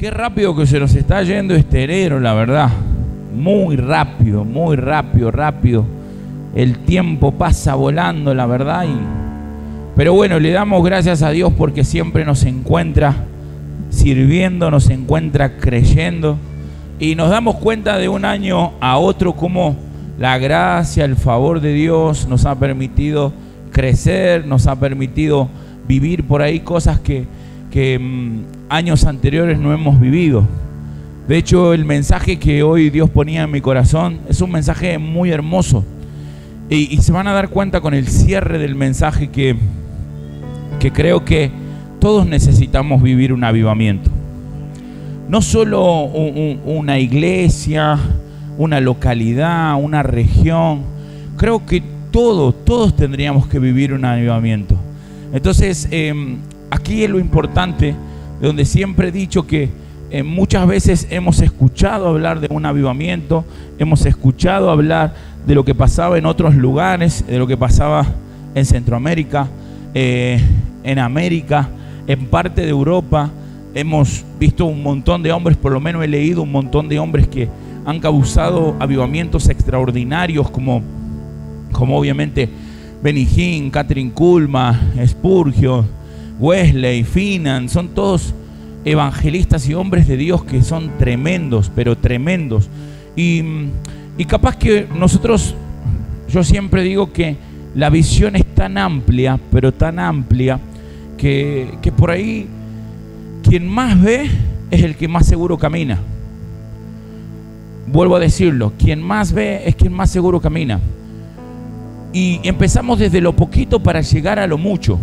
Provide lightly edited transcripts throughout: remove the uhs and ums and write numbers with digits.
Qué rápido que se nos está yendo este enero, la verdad. Muy rápido, rápido. El tiempo pasa volando, la verdad. Pero bueno, le damos gracias a Dios porque siempre nos encuentra sirviendo, nos encuentra creyendo. Y nos damos cuenta de un año a otro cómo la gracia, el favor de Dios nos ha permitido crecer, nos ha permitido vivir por ahí cosas que años anteriores no hemos vivido. De hecho, el mensaje que hoy Dios ponía en mi corazón es un mensaje muy hermoso. Y se van a dar cuenta con el cierre del mensaje que creo que todos necesitamos vivir un avivamiento. No solo una iglesia, una localidad, una región. Creo que todos tendríamos que vivir un avivamiento. Entonces, aquí es lo importante, donde siempre he dicho que muchas veces hemos escuchado hablar de un avivamiento, hemos escuchado hablar de lo que pasaba en otros lugares, de lo que pasaba en Centroamérica, en América, en parte de Europa. Hemos visto un montón de hombres, por lo menos he leído un montón de hombres que han causado avivamientos extraordinarios, como obviamente Benny Hinn, Kathryn Kuhlman, Spurgeon, Wesley, Finan. Son todos evangelistas y hombres de Dios que son tremendos, pero tremendos. Y capaz que nosotros, yo siempre digo que la visión es tan amplia, pero tan amplia, que por ahí quien más ve es el que más seguro camina. Vuelvo a decirlo, quien más ve es quien más seguro camina. Y empezamos desde lo poquito para llegar a lo mucho.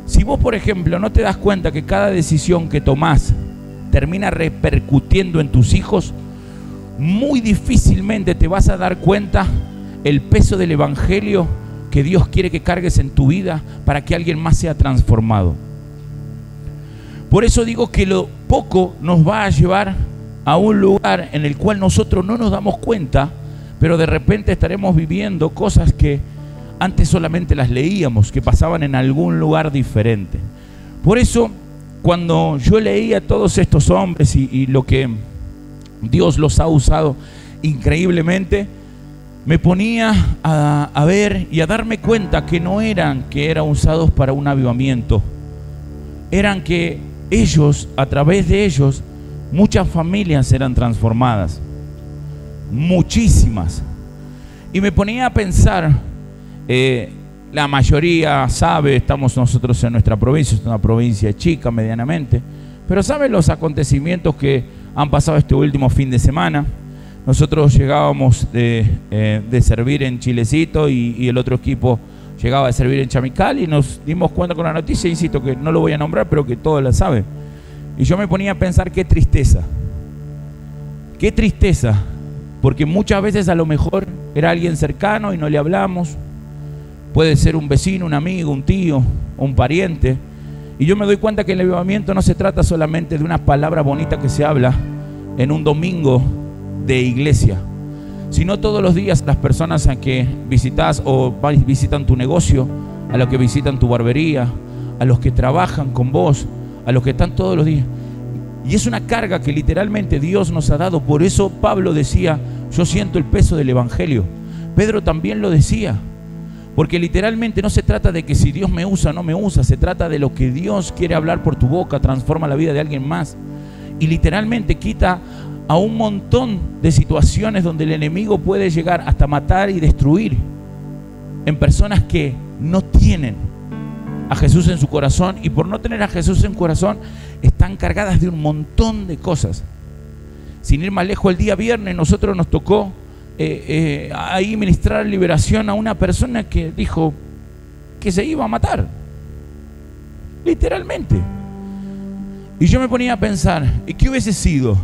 Si vos, por ejemplo, no te das cuenta que cada decisión que tomás termina repercutiendo en tus hijos, muy difícilmente te vas a dar cuenta el peso del evangelio que Dios quiere que cargues en tu vida para que alguien más sea transformado. Por eso digo que lo poco nos va a llevar a un lugar en el cual nosotros no nos damos cuenta, pero de repente estaremos viviendo cosas que antes solamente las leíamos, que pasaban en algún lugar diferente. Por eso, cuando yo leía a todos estos hombres y lo que Dios los ha usado increíblemente, me ponía a ver y a darme cuenta que no eran que eran usados para un avivamiento. Eran que ellos, a través de ellos, muchas familias eran transformadas. Muchísimas. Y me ponía a pensar, la mayoría sabe, estamos nosotros en nuestra provincia, es una provincia chica medianamente, pero saben los acontecimientos que han pasado este último fin de semana. Nosotros llegábamos de servir en Chilecito y el otro equipo llegaba a servir en Chamical, y nos dimos cuenta con la noticia, insisto, que no lo voy a nombrar, pero que todos la saben. Y yo me ponía a pensar qué tristeza, porque muchas veces a lo mejor era alguien cercano y no le hablamos. Puede ser un vecino, un amigo, un tío, un pariente. Y yo me doy cuenta que el avivamiento no se trata solamente de una palabra bonita que se habla en un domingo de iglesia, sino todos los días las personas a que visitas o visitan tu negocio, a los que visitan tu barbería, a los que trabajan con vos, a los que están todos los días. Y es una carga que literalmente Dios nos ha dado. Por eso Pablo decía, yo siento el peso del evangelio. Pedro también lo decía. Porque literalmente no se trata de que si Dios me usa o no me usa, se trata de lo que Dios quiere hablar por tu boca, transforma la vida de alguien más. Y literalmente quita a un montón de situaciones donde el enemigo puede llegar hasta matar y destruir en personas que no tienen a Jesús en su corazón, y por no tener a Jesús en su corazón están cargadas de un montón de cosas. Sin ir más lejos, el día viernes nosotros nos tocó ahí ministrar liberación a una persona que dijo que se iba a matar, literalmente. Y yo me ponía a pensar, ¿y qué hubiese sido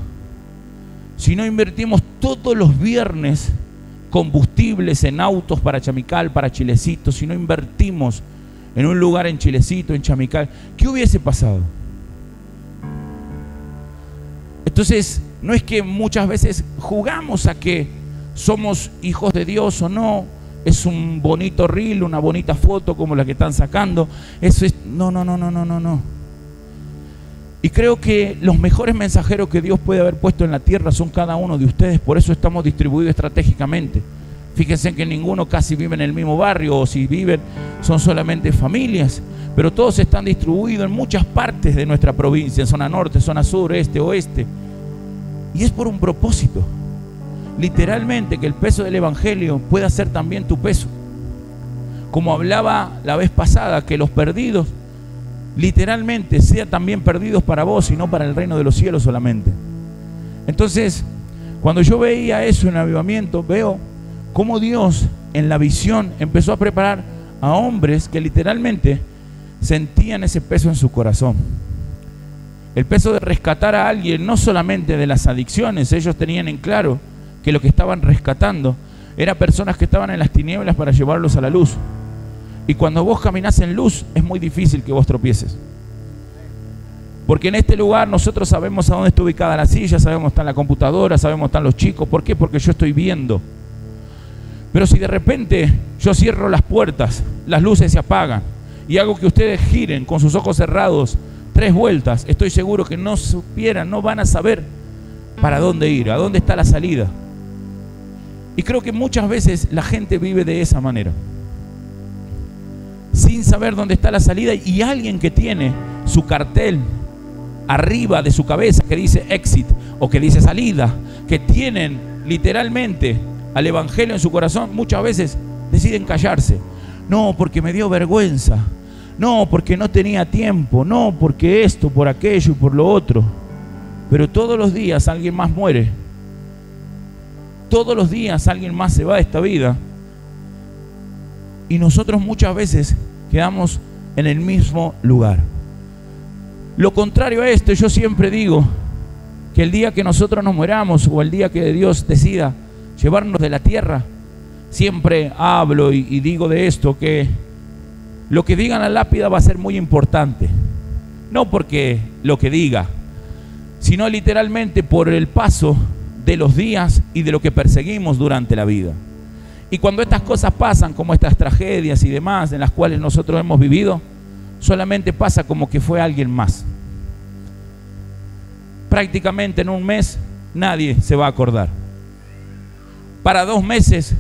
si no invertimos todos los viernes combustibles en autos para Chamical, para Chilecito? Si no invertimos en un lugar en Chilecito, en Chamical, ¿qué hubiese pasado? Entonces, no es que muchas veces jugamos a que somos hijos de Dios o no, es un bonito reel, una bonita foto como la que están sacando, eso es, no. Y creo que los mejores mensajeros que Dios puede haber puesto en la tierra son cada uno de ustedes. Por eso estamos distribuidos estratégicamente. Fíjense que ninguno casi vive en el mismo barrio, o si viven son solamente familias, pero todos están distribuidos en muchas partes de nuestra provincia, en zona norte, zona sur, este, oeste. Y es por un propósito, literalmente, que el peso del evangelio pueda ser también tu peso. Como hablaba la vez pasada, que los perdidos literalmente sean también perdidos para vos y no para el reino de los cielos solamente. Entonces, cuando yo veía eso en Avivamiento, veo cómo Dios en la visión empezó a preparar a hombres que literalmente sentían ese peso en su corazón. El peso de rescatar a alguien, no solamente de las adicciones. Ellos tenían en claro que lo que estaban rescatando eran personas que estaban en las tinieblas para llevarlos a la luz. Y cuando vos caminás en luz, es muy difícil que vos tropieces. Porque en este lugar nosotros sabemos a dónde está ubicada la silla, sabemos dónde está la computadora, sabemos dónde están los chicos. ¿Por qué? Porque yo estoy viendo. Pero si de repente yo cierro las puertas, las luces se apagan y hago que ustedes giren con sus ojos cerrados 3 vueltas, estoy seguro que no supieran, no van a saber para dónde ir, a dónde está la salida. Y creo que muchas veces la gente vive de esa manera, sin saber dónde está la salida, y alguien que tiene su cartel arriba de su cabeza que dice exit o que dice salida, que tienen literalmente al evangelio en su corazón, muchas veces deciden callarse. No, porque me dio vergüenza. No, porque no tenía tiempo. No, porque esto, por aquello y por lo otro. Pero todos los días alguien más muere. Todos los días alguien más se va de esta vida. Y nosotros muchas veces quedamos en el mismo lugar. Lo contrario a esto, yo siempre digo que el día que nosotros nos muramos, o el día que Dios decida llevarnos de la tierra, siempre hablo y digo de esto, que lo que diga en la lápida va a ser muy importante. No porque lo que diga, sino literalmente por el paso de los días y de lo que perseguimos durante la vida. Y cuando estas cosas pasan, como estas tragedias y demás en las cuales nosotros hemos vivido, solamente pasa como que fue alguien más. Prácticamente en un mes nadie se va a acordar. Para 2 meses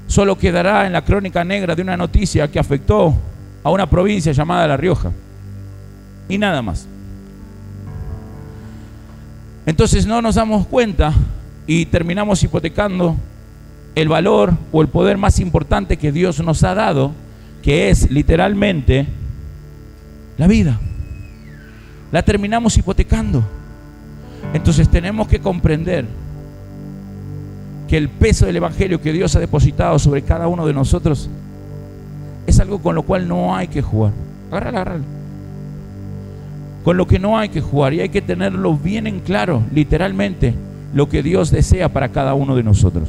solo quedará en la crónica negra de una noticia que afectó a una provincia llamada La Rioja. Y nada más. Entonces no nos damos cuenta y terminamos hipotecando el valor o el poder más importante que Dios nos ha dado, que es literalmente la vida. La terminamos hipotecando. Entonces tenemos que comprender que el peso del evangelio que Dios ha depositado sobre cada uno de nosotros es algo con lo cual no hay que jugar. Agárralo. Con lo que no hay que jugar, y hay que tenerlo bien en claro, literalmente, lo que Dios desea para cada uno de nosotros.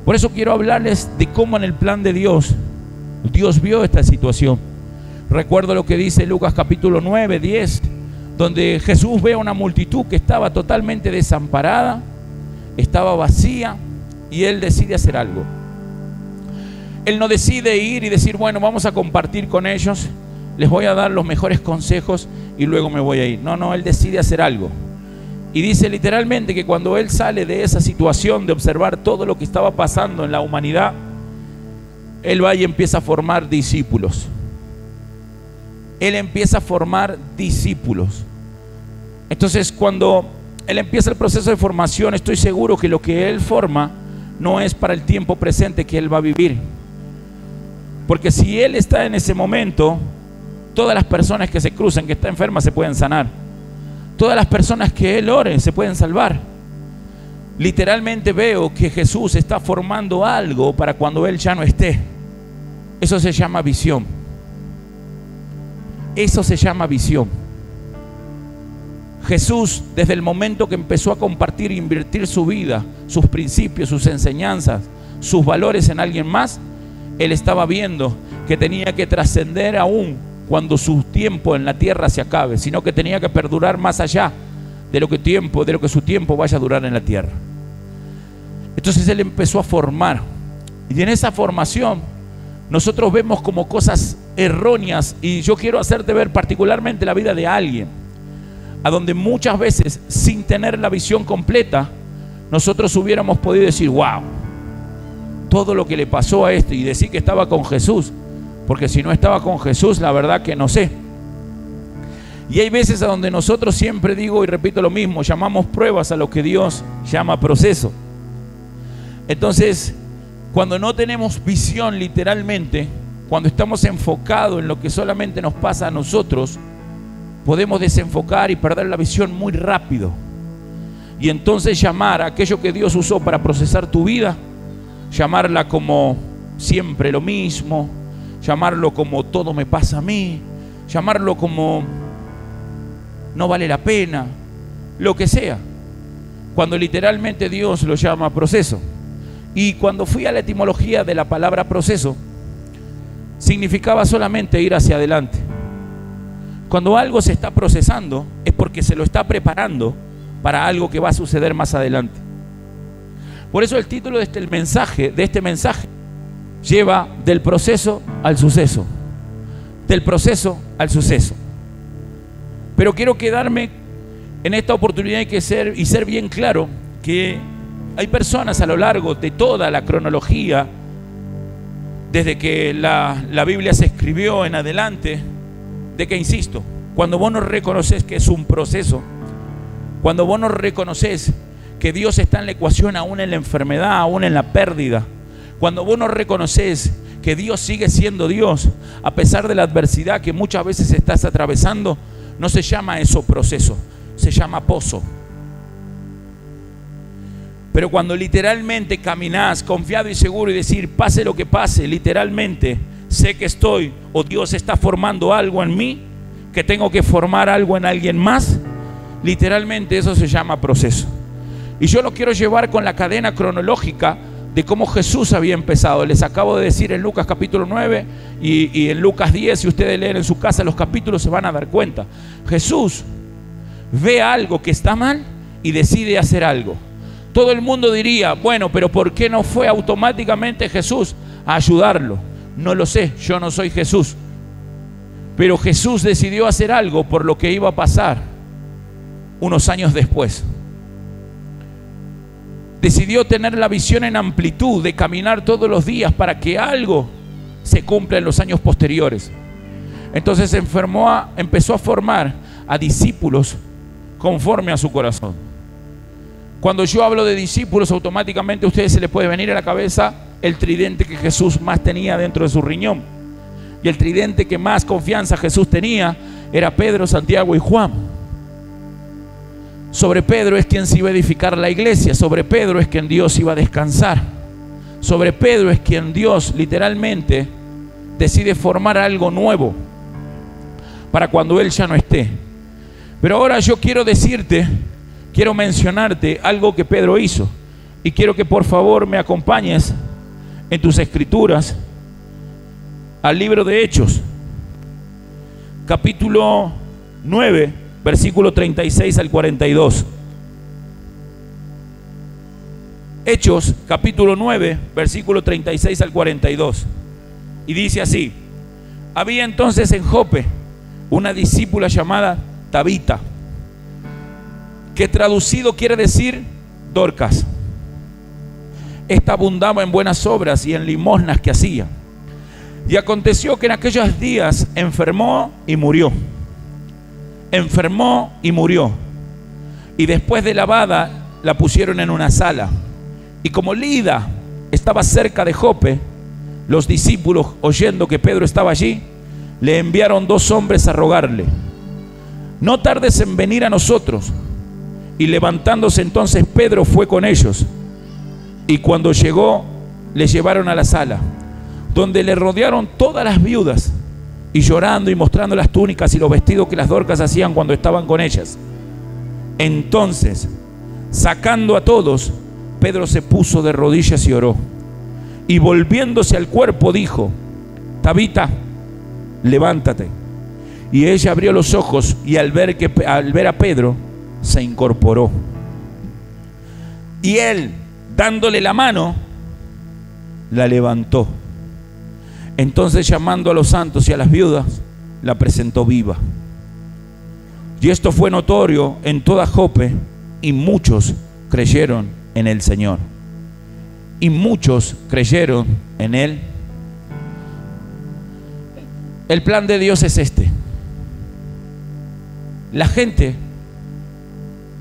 Por eso quiero hablarles de cómo en el plan de Dios, Dios vio esta situación. Recuerdo lo que dice Lucas capítulo 9, 10, donde Jesús ve a una multitud que estaba totalmente desamparada, estaba vacía, y Él decide hacer algo. Él no decide ir y decir, bueno, vamos a compartir con ellos, les voy a dar los mejores consejos y luego me voy a ir. No, Él decide hacer algo. Y dice literalmente que cuando Él sale de esa situación de observar todo lo que estaba pasando en la humanidad, Él va y empieza a formar discípulos. Él empieza a formar discípulos. Entonces, cuando Él empieza el proceso de formación, estoy seguro que lo que Él forma no es para el tiempo presente que Él va a vivir. Porque si Él está en ese momento, todas las personas que se cruzan, que están enfermas, se pueden sanar. Todas las personas que Él ore se pueden salvar. Literalmente veo que Jesús está formando algo para cuando Él ya no esté. Eso se llama visión. Eso se llama visión. Jesús, desde el momento que empezó a compartir e invertir su vida, sus principios, sus enseñanzas, sus valores en alguien más, Él estaba viendo que tenía que trascender aún cuando su tiempo en la tierra se acabe, sino que tenía que perdurar más allá de lo que su tiempo vaya a durar en la tierra. Entonces Él empezó a formar, y en esa formación nosotros vemos como cosas erróneas, y yo quiero hacerte ver particularmente la vida de alguien. a donde muchas veces, sin tener la visión completa, nosotros hubiéramos podido decir, wow, todo lo que le pasó a este, y decir que estaba con Jesús, porque si no estaba con Jesús, la verdad que no sé. Y hay veces a donde nosotros, siempre digo y repito lo mismo, llamamos pruebas a lo que Dios llama proceso. Entonces, cuando no tenemos visión literalmente, cuando estamos enfocados en lo que solamente nos pasa a nosotros, podemos desenfocar y perder la visión muy rápido. Y entonces llamar a aquello que Dios usó para procesar tu vida, llamarla como siempre lo mismo, llamarlo como todo me pasa a mí, llamarlo como no vale la pena, lo que sea, cuando literalmente Dios lo llama proceso. Y cuando fui a la etimología de la palabra proceso, significaba solamente ir hacia adelante. Cuando algo se está procesando es porque se lo está preparando para algo que va a suceder más adelante. Por eso el título de este mensaje lleva del proceso al suceso, del proceso al suceso. Pero quiero quedarme en esta oportunidad y ser bien claro que hay personas a lo largo de toda la cronología, desde que la Biblia se escribió en adelante, de que, insisto, cuando vos no reconoces que es un proceso, cuando vos no reconoces que Dios está en la ecuación, aún en la enfermedad, aún en la pérdida, cuando vos no reconoces que Dios sigue siendo Dios, a pesar de la adversidad que muchas veces estás atravesando, no se llama eso proceso, se llama pozo. Pero cuando literalmente caminás confiado y seguro y decir, pase lo que pase, literalmente sé que estoy, o Dios está formando algo en mí, que tengo que formar algo en alguien más, literalmente eso se llama proceso. Y yo lo quiero llevar con la cadena cronológica de cómo Jesús había empezado. Les acabo de decir en Lucas capítulo 9 y en Lucas 10, si ustedes leen en su casa los capítulos se van a dar cuenta. Jesús ve algo que está mal y decide hacer algo. Todo el mundo diría, bueno, pero ¿por qué no fue automáticamente Jesús a ayudarlo? No lo sé, yo no soy Jesús. Pero Jesús decidió hacer algo por lo que iba a pasar unos años después. Decidió tener la visión en amplitud de caminar todos los días para que algo se cumpla en los años posteriores. Entonces empezó a formar a discípulos conforme a su corazón. Cuando yo hablo de discípulos, automáticamente a ustedes se les puede venir a la cabeza el tridente que Jesús más tenía dentro de su riñón. Y el tridente que más confianza Jesús tenía era Pedro, Santiago y Juan. Sobre Pedro es quien se iba a edificar la iglesia. Sobre Pedro es quien Dios iba a descansar. Sobre Pedro es quien Dios literalmente decide formar algo nuevo para cuando Él ya no esté. Pero ahora yo quiero mencionarte algo que Pedro hizo. Y quiero que por favor me acompañes en tus escrituras al libro de Hechos, capítulo 9, versículo 36 al 42. Hechos, capítulo 9, versículo 36 al 42. Y dice así: había entonces en Jope una discípula llamada Tabita, que traducido quiere decir Dorcas. Esta abundaba en buenas obras y en limosnas que hacía. Y aconteció que en aquellos días enfermó y murió. Enfermó y murió. Y después de lavada la pusieron en una sala. Y como Lida estaba cerca de Jope, los discípulos, oyendo que Pedro estaba allí, le enviaron 2 hombres a rogarle: no tardes en venir a nosotros. Y levantándose entonces Pedro fue con ellos. Y cuando llegó, le llevaron a la sala, donde le rodearon todas las viudas, y llorando y mostrando las túnicas y los vestidos que las Dorcas hacían cuando estaban con ellas. Entonces, sacando a todos, Pedro se puso de rodillas y oró. Y volviéndose al cuerpo dijo: Tabita, levántate. Y ella abrió los ojos y al ver a Pedro, se incorporó. Y él, dándole la mano, la levantó. Entonces, llamando a los santos y a las viudas, la presentó viva. Y esto fue notorio en toda Jope, y muchos creyeron en el Señor. Y muchos creyeron en Él. El plan de Dios es este. La gente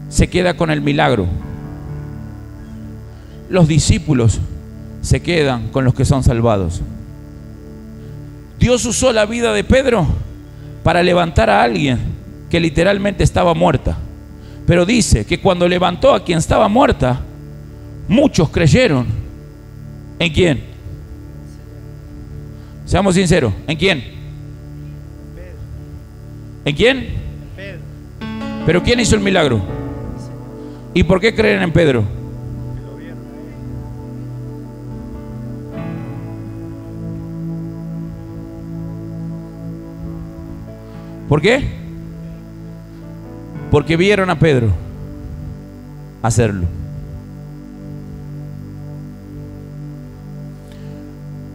se queda con el milagro. Los discípulos se quedan con los que son salvados. Dios usó la vida de Pedro para levantar a alguien que literalmente estaba muerta. Pero dice que cuando levantó a quien estaba muerta, muchos creyeron. ¿En quién? Seamos sinceros, ¿en quién? ¿En quién? ¿Pero quién hizo el milagro? ¿Y por qué creen en Pedro? ¿Por qué? Porque vieron a Pedro hacerlo.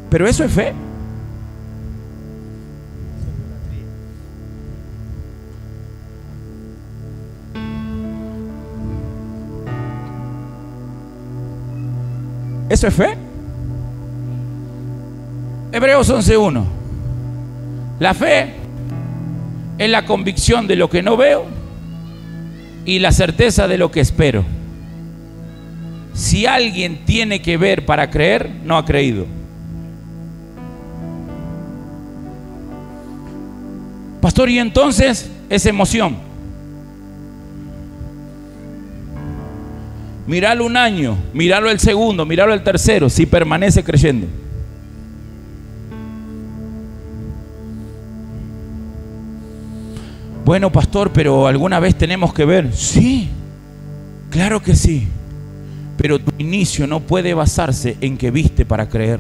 Pero eso es fe. ¿Eso es fe? Hebreos 11:1. La fe es la convicción de lo que no veo y la certeza de lo que espero. Si alguien tiene que ver para creer, no ha creído. Pastor, y entonces es emoción. Míralo un año, míralo el segundo, míralo el tercero, si permanece creyendo. Bueno, pastor, pero alguna vez tenemos que ver. Sí, claro que sí. Pero tu inicio no puede basarse en que viste para creer.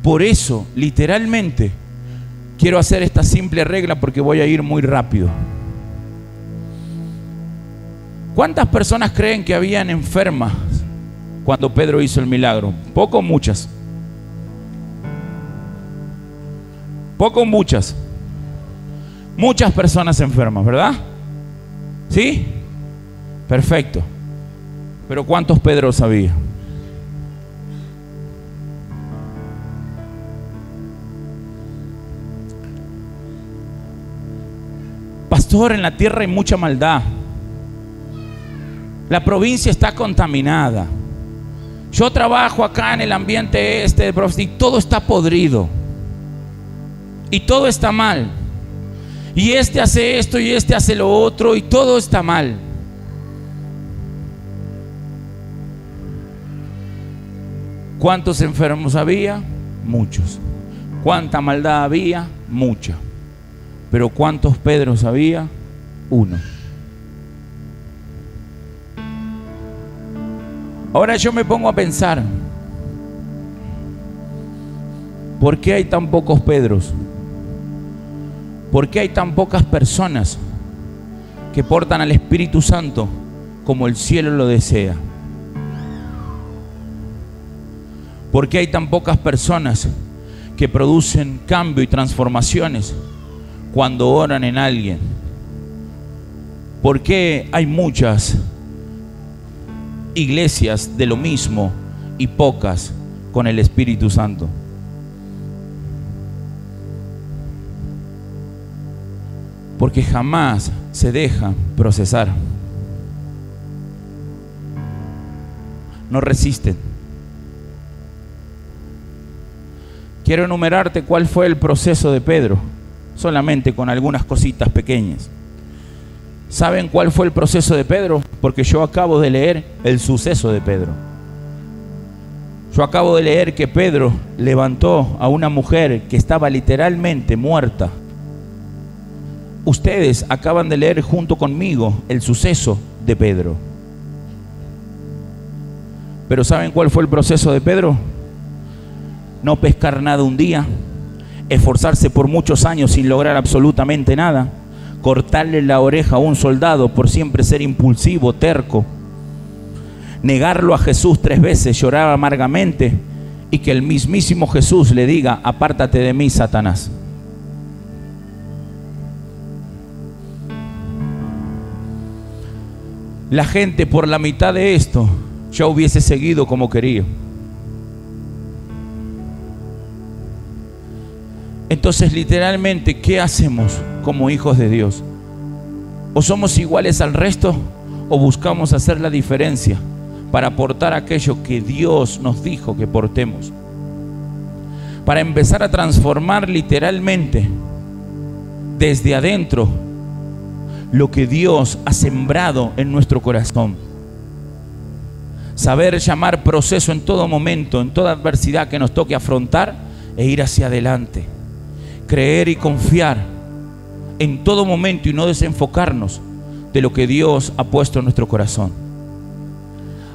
Por eso, literalmente, quiero hacer esta simple regla porque voy a ir muy rápido. ¿Cuántas personas creen que habían enfermas cuando Pedro hizo el milagro? ¿Poco o muchas? Poco o muchas. Muchas personas enfermas, ¿verdad? ¿Sí? Perfecto. Pero ¿cuántos Pedros había? Pastor, en la tierra hay mucha maldad. La provincia está contaminada. Yo trabajo acá en el ambiente y todo está podrido. Y todo está mal. Y este hace esto y este hace lo otro y todo está mal. ¿Cuántos enfermos había? Muchos. ¿Cuánta maldad había? Mucha. Pero ¿cuántos Pedros había? Uno. Ahora yo me pongo a pensar, ¿por qué hay tan pocos Pedros? ¿Por qué hay tan pocas personas que portan al Espíritu Santo como el cielo lo desea? ¿Por qué hay tan pocas personas que producen cambio y transformaciones cuando oran en alguien? ¿Por qué hay muchas iglesias de lo mismo y pocas con el Espíritu Santo? Porque jamás se dejan procesar. No resisten. Quiero enumerarte cuál fue el proceso de Pedro, solamente con algunas cositas pequeñas. ¿Saben cuál fue el proceso de Pedro? Porque yo acabo de leer el suceso de Pedro. Yo acabo de leer que Pedro levantó a una mujer que estaba literalmente muerta. Ustedes acaban de leer junto conmigo el suceso de Pedro. Pero ¿saben cuál fue el proceso de Pedro? No pescar nada un día, esforzarse por muchos años sin lograr absolutamente nada, cortarle la oreja a un soldado por siempre ser impulsivo, terco, negarlo a Jesús 3 veces, llorar amargamente y que el mismísimo Jesús le diga: apártate de mí, Satanás. La gente por la mitad de esto ya hubiese seguido como quería. Entonces, literalmente, ¿qué hacemos como hijos de Dios? ¿O somos iguales al resto o buscamos hacer la diferencia para aportar aquello que Dios nos dijo que portemos? Para empezar a transformar literalmente desde adentro lo que Dios ha sembrado en nuestro corazón. Saber llamar proceso en todo momento, en toda adversidad que nos toque afrontar, e ir hacia adelante. Creer y confiar en todo momento y no desenfocarnos de lo que Dios ha puesto en nuestro corazón.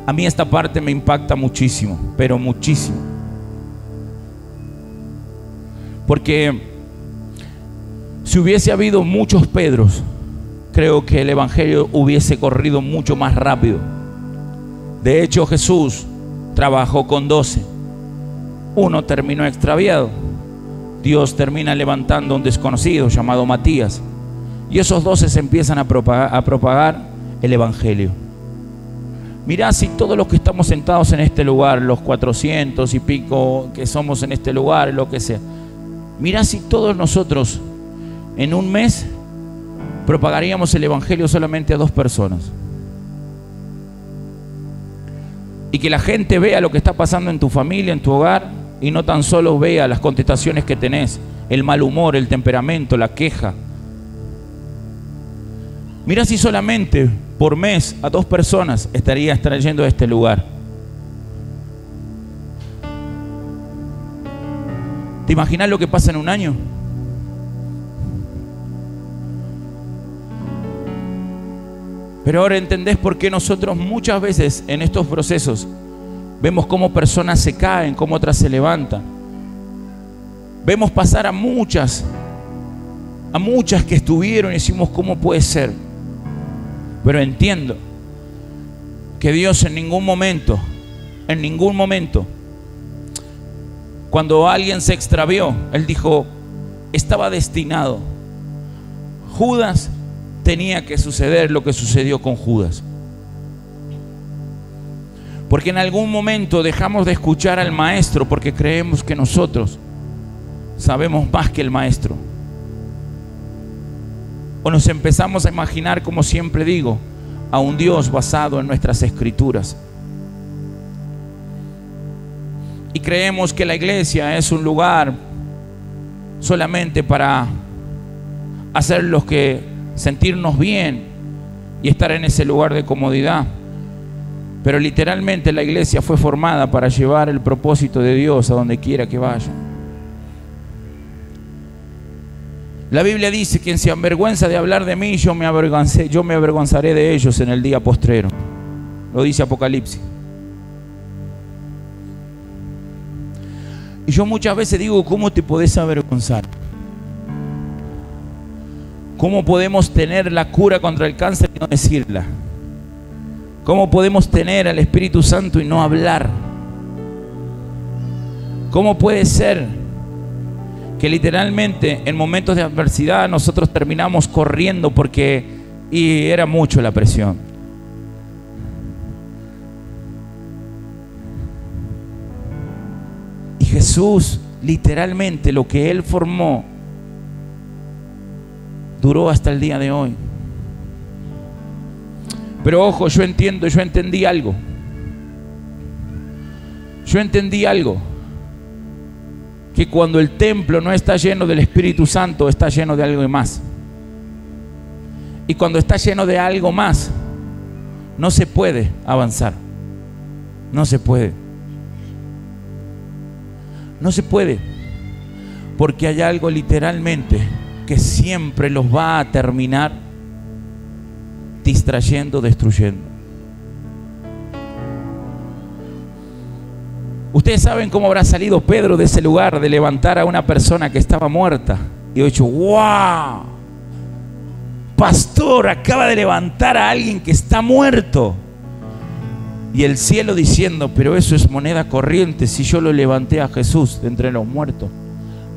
A mí esta parte me impacta muchísimo, pero muchísimo. Porque si hubiese habido muchos Pedros, creo que el evangelio hubiese corrido mucho más rápido. De hecho, Jesús trabajó con 12. Uno terminó extraviado. Dios termina levantando a un desconocido llamado Matías, y esos 12 se empiezan a propagar el evangelio. Mirá, si todos los que estamos sentados en este lugar, los 400 y pico que somos en este lugar, lo que sea, mirá si todos nosotros en un mes propagaríamos el evangelio solamente a 2 personas, y que la gente vea lo que está pasando en tu familia, en tu hogar, y no tan solo vea las contestaciones que tenés, el mal humor, el temperamento, la queja. Mira si solamente por mes a 2 personas estarías trayendo a este lugar. ¿Te imaginas lo que pasa en un año? Pero ahora entendés por qué nosotros muchas veces en estos procesos vemos cómo personas se caen, cómo otras se levantan. Vemos pasar a muchas que estuvieron y decimos: ¿cómo puede ser? Pero entiendo que Dios en ningún momento, cuando alguien se extravió, Él dijo: estaba destinado. Judas, tenía que suceder lo que sucedió con Judas. Porque en algún momento dejamos de escuchar al maestro porque creemos que nosotros sabemos más que el maestro. O nos empezamos a imaginar, como siempre digo, a un Dios basado en nuestras escrituras. Y creemos que la iglesia es un lugar solamente para hacerlos que sentirnos bien y estar en ese lugar de comodidad. Pero literalmente la iglesia fue formada para llevar el propósito de Dios a donde quiera que vaya. La Biblia dice: quien se avergüenza de hablar de mí, yo me avergonzaré de ellos en el día postrero. Lo dice Apocalipsis. Y yo muchas veces digo: ¿cómo te podés avergonzar? ¿Cómo podemos tener la cura contra el cáncer y no decirla? ¿Cómo podemos tener al Espíritu Santo y no hablar? ¿Cómo puede ser que literalmente en momentos de adversidad nosotros terminamos corriendo porque era mucho la presión? Y Jesús, literalmente, lo que Él formó duró hasta el día de hoy. Pero ojo, yo entendí algo. Que cuando el templo no está lleno del Espíritu Santo, está lleno de algo más. Y cuando está lleno de algo más, no se puede avanzar. No se puede. No se puede. Porque hay algo literalmente que siempre los va a terminar distrayendo, destruyendo. Ustedes saben cómo habrá salido Pedro de ese lugar de levantar a una persona que estaba muerta y ha dicho: ¡wow! Pastor, acaba de levantar a alguien que está muerto. Y el cielo diciendo, pero eso es moneda corriente si yo lo levanté a Jesús de entre los muertos.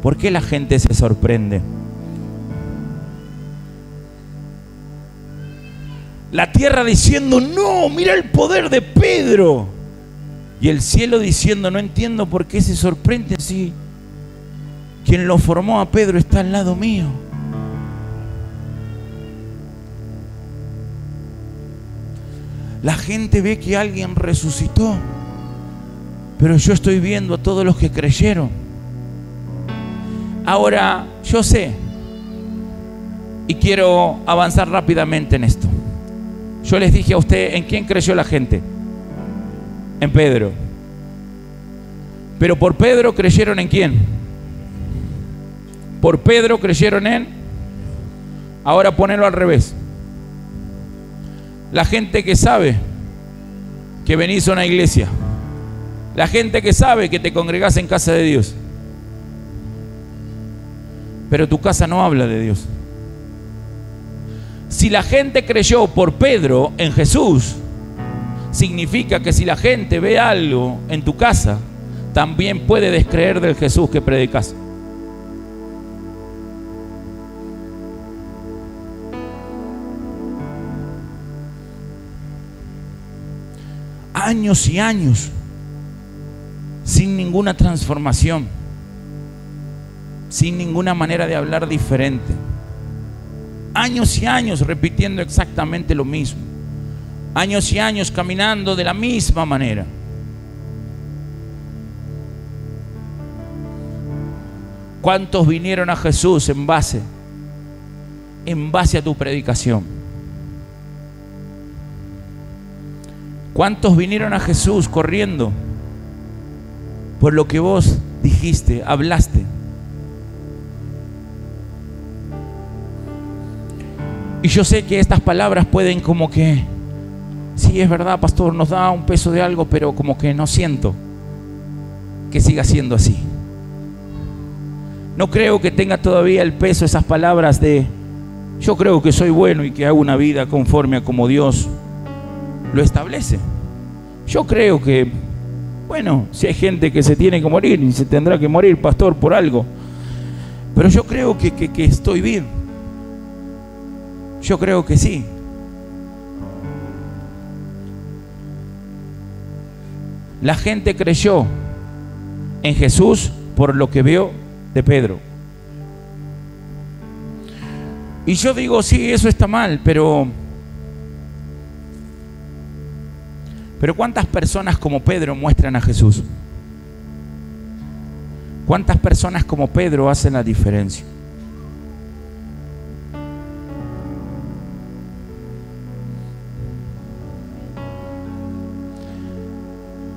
¿Por qué la gente se sorprende? La tierra diciendo, no, mira el poder de Pedro. Y el cielo diciendo, no entiendo por qué se sorprenden si quien lo formó a Pedro está al lado mío. La gente ve que alguien resucitó, pero yo estoy viendo a todos los que creyeron. Ahora, yo sé, y quiero avanzar rápidamente en esto. Yo les dije a usted, ¿en quién creyó la gente? En Pedro. Pero por Pedro creyeron ¿en quién? Por Pedro creyeron en... Ahora ponelo al revés. La gente que sabe que venís a una iglesia, la gente que sabe que te congregás en casa de Dios, pero tu casa no habla de Dios. Si la gente creyó por Pedro en Jesús, significa que si la gente ve algo en tu casa, también puede descreer del Jesús que predicas. Años y años sin ninguna transformación, sin ninguna manera de hablar diferente. Años y años repitiendo exactamente lo mismo. Años y años caminando de la misma manera. ¿Cuántos vinieron a Jesús en base a tu predicación? ¿Cuántos vinieron a Jesús corriendo por lo que vos dijiste, hablaste? Y yo sé que estas palabras pueden como que, sí, es verdad, pastor, nos da un peso de algo, pero como que no siento que siga siendo así. No creo que tenga todavía el peso esas palabras de, yo creo que soy bueno y que hago una vida conforme a como Dios lo establece. Yo creo que, bueno, si hay gente que se tiene que morir y se tendrá que morir, pastor, por algo, pero yo creo que estoy bien. Yo creo que sí. La gente creyó en Jesús por lo que vio de Pedro. Y yo digo, sí, eso está mal, pero ¿cuántas personas como Pedro muestran a Jesús? ¿Cuántas personas como Pedro hacen la diferencia?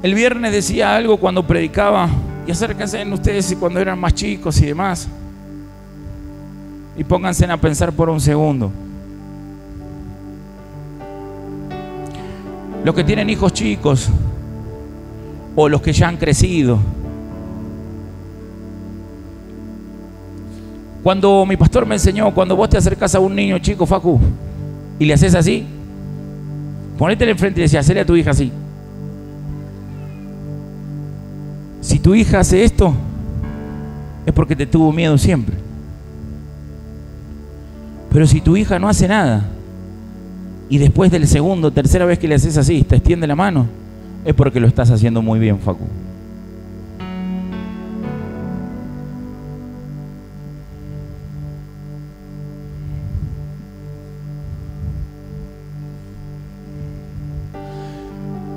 El viernes decía algo cuando predicaba, y acérquense en ustedes cuando eran más chicos y demás, y pónganse a pensar por un segundo. Los que tienen hijos chicos o los que ya han crecido. Cuando mi pastor me enseñó, cuando vos te acercás a un niño chico, Facu, y le haces así, ponétele enfrente y decís, hacele a tu hija así. Si tu hija hace esto, es porque te tuvo miedo siempre. Pero si tu hija no hace nada, y después del segundo, tercera vez que le haces así, te extiende la mano, es porque lo estás haciendo muy bien, Facu.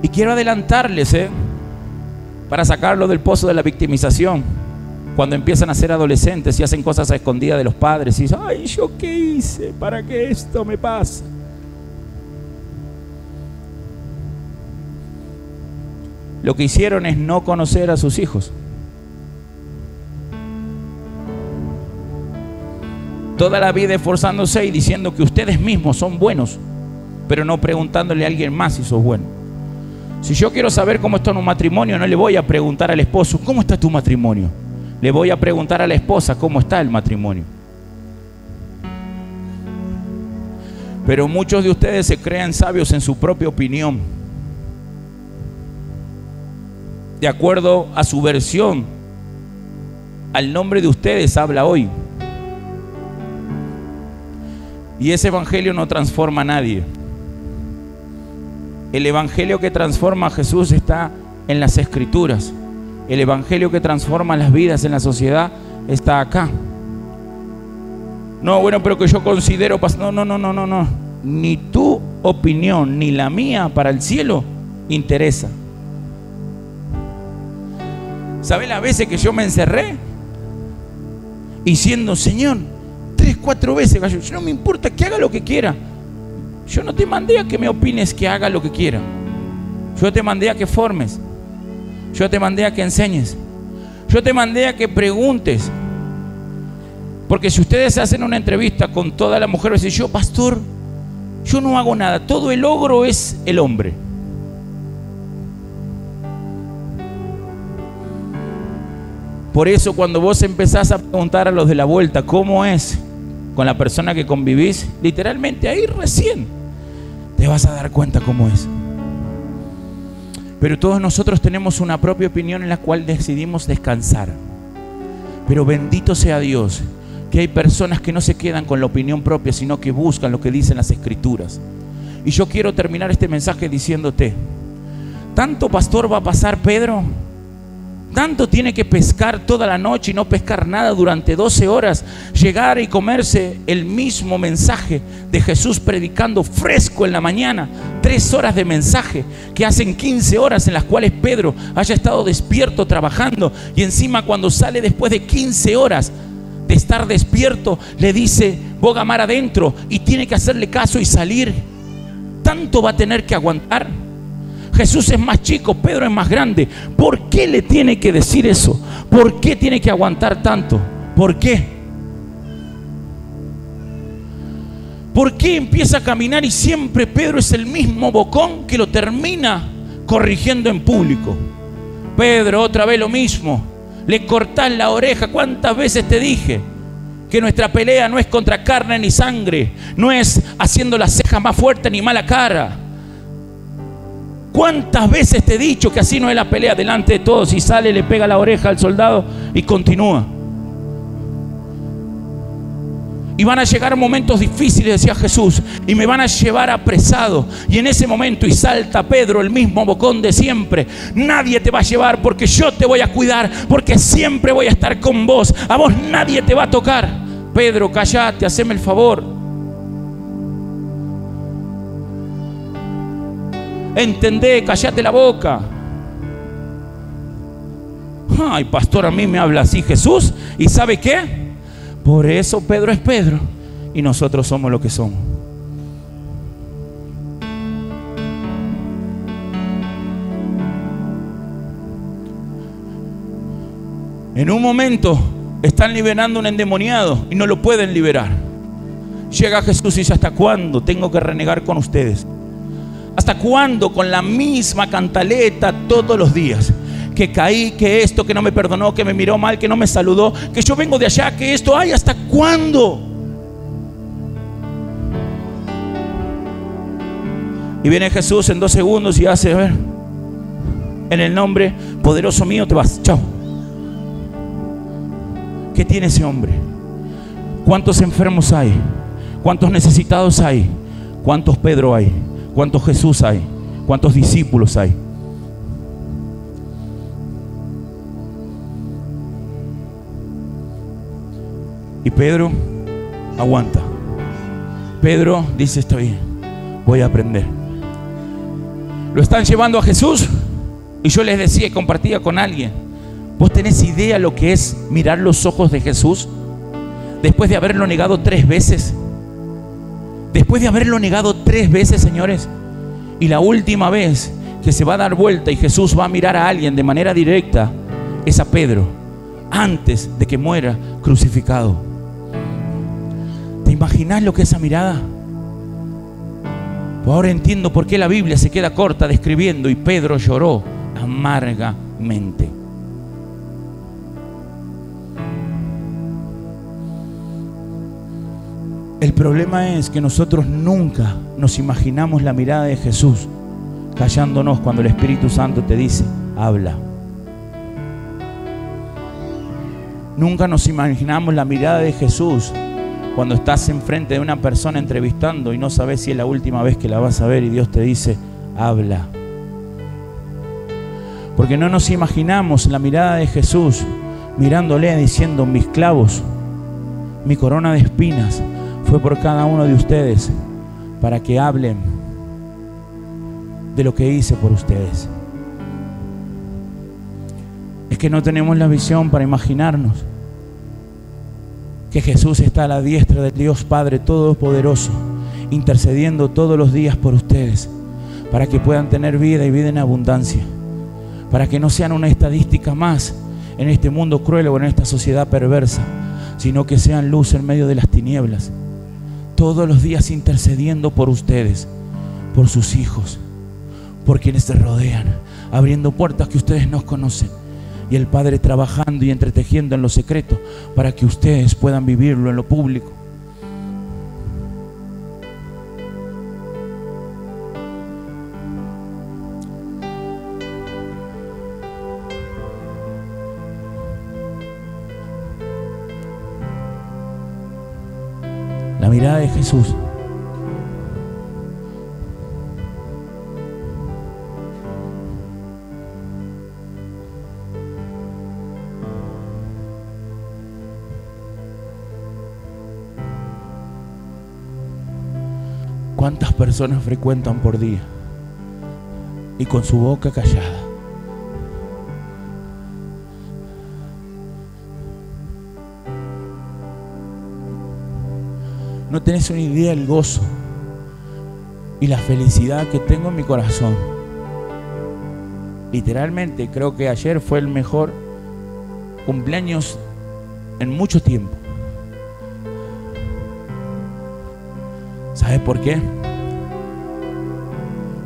Y quiero adelantarles, para sacarlo del pozo de la victimización, cuando empiezan a ser adolescentes y hacen cosas a escondidas de los padres y dicen, ay, ¿yo qué hice para que esto me pase? Lo que hicieron es no conocer a sus hijos. Toda la vida esforzándose y diciendo que ustedes mismos son buenos, pero no preguntándole a alguien más si sos bueno. Si yo quiero saber cómo está un matrimonio, no le voy a preguntar al esposo, ¿cómo está tu matrimonio? Le voy a preguntar a la esposa, ¿cómo está el matrimonio? Pero muchos de ustedes se creen sabios en su propia opinión. de acuerdo a su versión, al nombre de ustedes habla hoy. Y ese evangelio no transforma a nadie. El evangelio que transforma a Jesús está en las Escrituras. El evangelio que transforma las vidas en la sociedad está acá. No, bueno, pero que yo considero... No. Ni tu opinión ni la mía para el cielo interesa. ¿Sabes las veces que yo me encerré? Y siendo Señor, 3, 4 veces, yo no me importa que haga lo que quiera. Yo no te mandé a que me opines que haga lo que quiera. Yo te mandé a que formes. Yo te mandé a que enseñes. Yo te mandé a que preguntes. Porque si ustedes hacen una entrevista con toda la mujer, dicen, yo, pastor, yo no hago nada. Todo el ogro es el hombre. Por eso cuando vos empezás a preguntar a los de la vuelta cómo es con la persona que convivís, literalmente ahí recién te vas a dar cuenta cómo es. Pero todos nosotros tenemos una propia opinión en la cual decidimos descansar. Pero bendito sea Dios que hay personas que no se quedan con la opinión propia, sino que buscan lo que dicen las Escrituras. Y yo quiero terminar este mensaje diciéndote, ¿tanto pastor va a pasar Pedro? ¿Tanto tiene que pescar toda la noche y no pescar nada durante 12 horas? Llegar y comerse el mismo mensaje de Jesús predicando fresco en la mañana. 3 horas de mensaje que hacen 15 horas en las cuales Pedro haya estado despierto trabajando. Y encima cuando sale después de 15 horas de estar despierto, le dice, boga mar adentro, y tiene que hacerle caso y salir. ¿Tanto va a tener que aguantar? Jesús es más chico, Pedro es más grande. ¿Por qué le tiene que decir eso? ¿Por qué tiene que aguantar tanto? ¿Por qué? ¿Por qué empieza a caminar y siempre Pedro es el mismo bocón que lo termina corrigiendo en público? Pedro, otra vez lo mismo. Le cortás la oreja. ¿Cuántas veces te dije que nuestra pelea no es contra carne ni sangre? No es haciendo las cejas más fuertes ni mala cara. ¿Cuántas veces te he dicho que así no es la pelea delante de todos? Y sale, le pega la oreja al soldado y continúa. Y van a llegar momentos difíciles, decía Jesús, y me van a llevar apresado. Y en ese momento, y salta Pedro, el mismo bocón de siempre, nadie te va a llevar porque yo te voy a cuidar, porque siempre voy a estar con vos. A vos nadie te va a tocar. Pedro, callate, haceme el favor. Entendé, callate la boca. Ay, pastor, a mí me habla así Jesús. ¿Y sabe qué? Por eso Pedro es Pedro y nosotros somos lo que somos. En un momento están liberando un endemoniado y no lo pueden liberar. Llega Jesús y dice, ¿hasta cuándo tengo que renegar con ustedes? ¿Hasta cuándo con la misma cantaleta todos los días? Que caí, que esto, que no me perdonó, que me miró mal, que no me saludó, que yo vengo de allá, que esto, ay, ¿hasta cuándo? Y viene Jesús en 2 segundos y hace, a ver, en el nombre poderoso mío te vas, chao. ¿Qué tiene ese hombre? ¿Cuántos enfermos hay? ¿Cuántos necesitados hay? ¿Cuántos Pedro hay? ¿Cuántos Jesús hay? ¿Cuántos discípulos hay? Y Pedro aguanta. Pedro dice, está bien, voy a aprender. Lo están llevando a Jesús y yo les decía y compartía con alguien, ¿vos tenés idea lo que es mirar los ojos de Jesús? Después de haberlo negado 3 veces. Después de haberlo negado 3 veces, señores. Y la última vez que se va a dar vuelta y Jesús va a mirar a alguien de manera directa es a Pedro, antes de que muera crucificado. ¿Te imaginas lo que es esa mirada? Pues ahora entiendo por qué la Biblia se queda corta describiendo y Pedro lloró amargamente. El problema es que nosotros nunca nos imaginamos la mirada de Jesús callándonos cuando el Espíritu Santo te dice, habla. Nunca nos imaginamos la mirada de Jesús cuando estás enfrente de una persona entrevistando y no sabes si es la última vez que la vas a ver y Dios te dice, habla. Porque no nos imaginamos la mirada de Jesús mirándole diciendo, mis clavos, mi corona de espinas fue por cada uno de ustedes para que hablen de lo que hice por ustedes. Es que no tenemos la visión para imaginarnos que Jesús está a la diestra del Dios Padre Todopoderoso, intercediendo todos los días por ustedes, para que puedan tener vida y vida en abundancia, para que no sean una estadística más en este mundo cruel o en esta sociedad perversa, sino que sean luz en medio de las tinieblas, todos los días intercediendo por ustedes, por sus hijos, por quienes se rodean, abriendo puertas que ustedes no conocen, y el Padre trabajando y entretejiendo en lo secreto para que ustedes puedan vivirlo en lo público. La mirada de Jesús ¿cuántas personas frecuentan por día y con su boca callada? No tenés una idea del gozo y la felicidad que tengo en mi corazón. Literalmente creo que ayer fue el mejor cumpleaños en mucho tiempo. ¿Sabes por qué?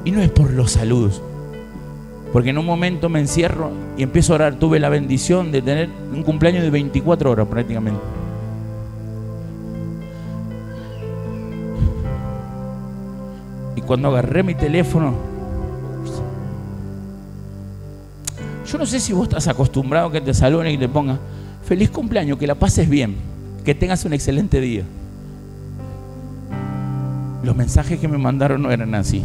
Y no es por los saludos, porque en un momento me encierro y empiezo a orar. Tuve la bendición de tener un cumpleaños de 24 horas prácticamente. Y cuando agarré mi teléfono, yo no sé si vos estás acostumbrado a que te saluden y te pongan feliz cumpleaños, que la pases bien, que tengas un excelente día. Los mensajes que me mandaron no eran así.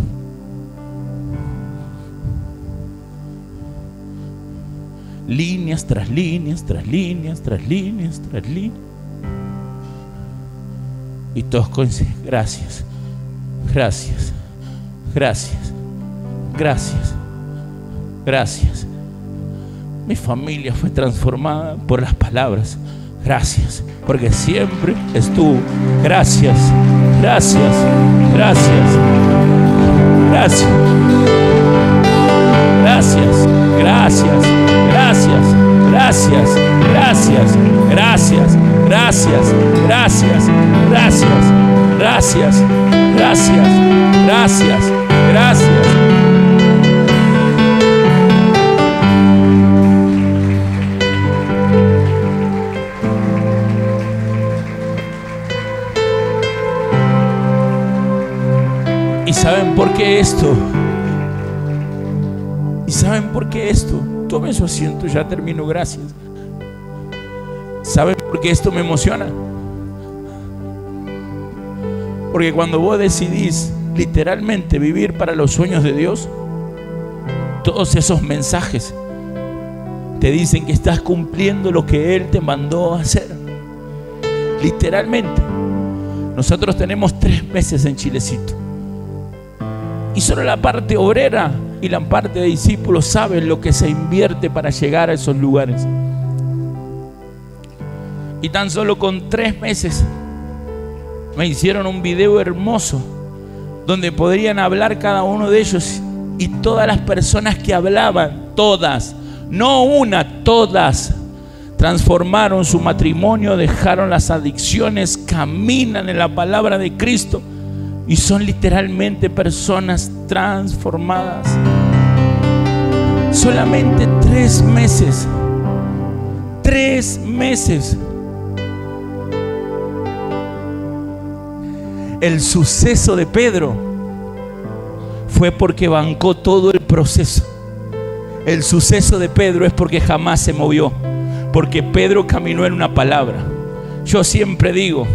Líneas tras líneas, tras líneas, tras líneas, tras líneas. Y todos coinciden. Gracias, gracias, gracias, gracias, gracias. Mi familia fue transformada por las palabras. Gracias, porque siempre estuvo. Gracias, gracias, gracias, gracias, gracias, gracias, gracias, gracias, gracias, gracias, gracias, gracias, gracias, gracias, gracias, gracias, gracias. ¿Y saben por qué esto? ¿Y saben por qué esto? Tome su asiento, ya termino, gracias. ¿Saben por qué esto me emociona? Porque cuando vos decidís literalmente vivir para los sueños de Dios, todos esos mensajes te dicen que estás cumpliendo lo que Él te mandó a hacer. Literalmente. Nosotros tenemos 3 meses en Chilecito. Y solo la parte obrera y la parte de discípulos saben lo que se invierte para llegar a esos lugares. Y tan solo con 3 meses me hicieron un video hermoso donde podrían hablar cada uno de ellos, y todas las personas que hablaban, todas, no una, todas, transformaron su matrimonio, dejaron las adicciones, caminan en la palabra de Cristo. Y son literalmente personas transformadas. Solamente 3 meses. 3 meses. El suceso de Pedro fue porque bancó todo el proceso. El suceso de Pedro es porque jamás se movió. porque Pedro caminó en una palabra. Yo siempre digo,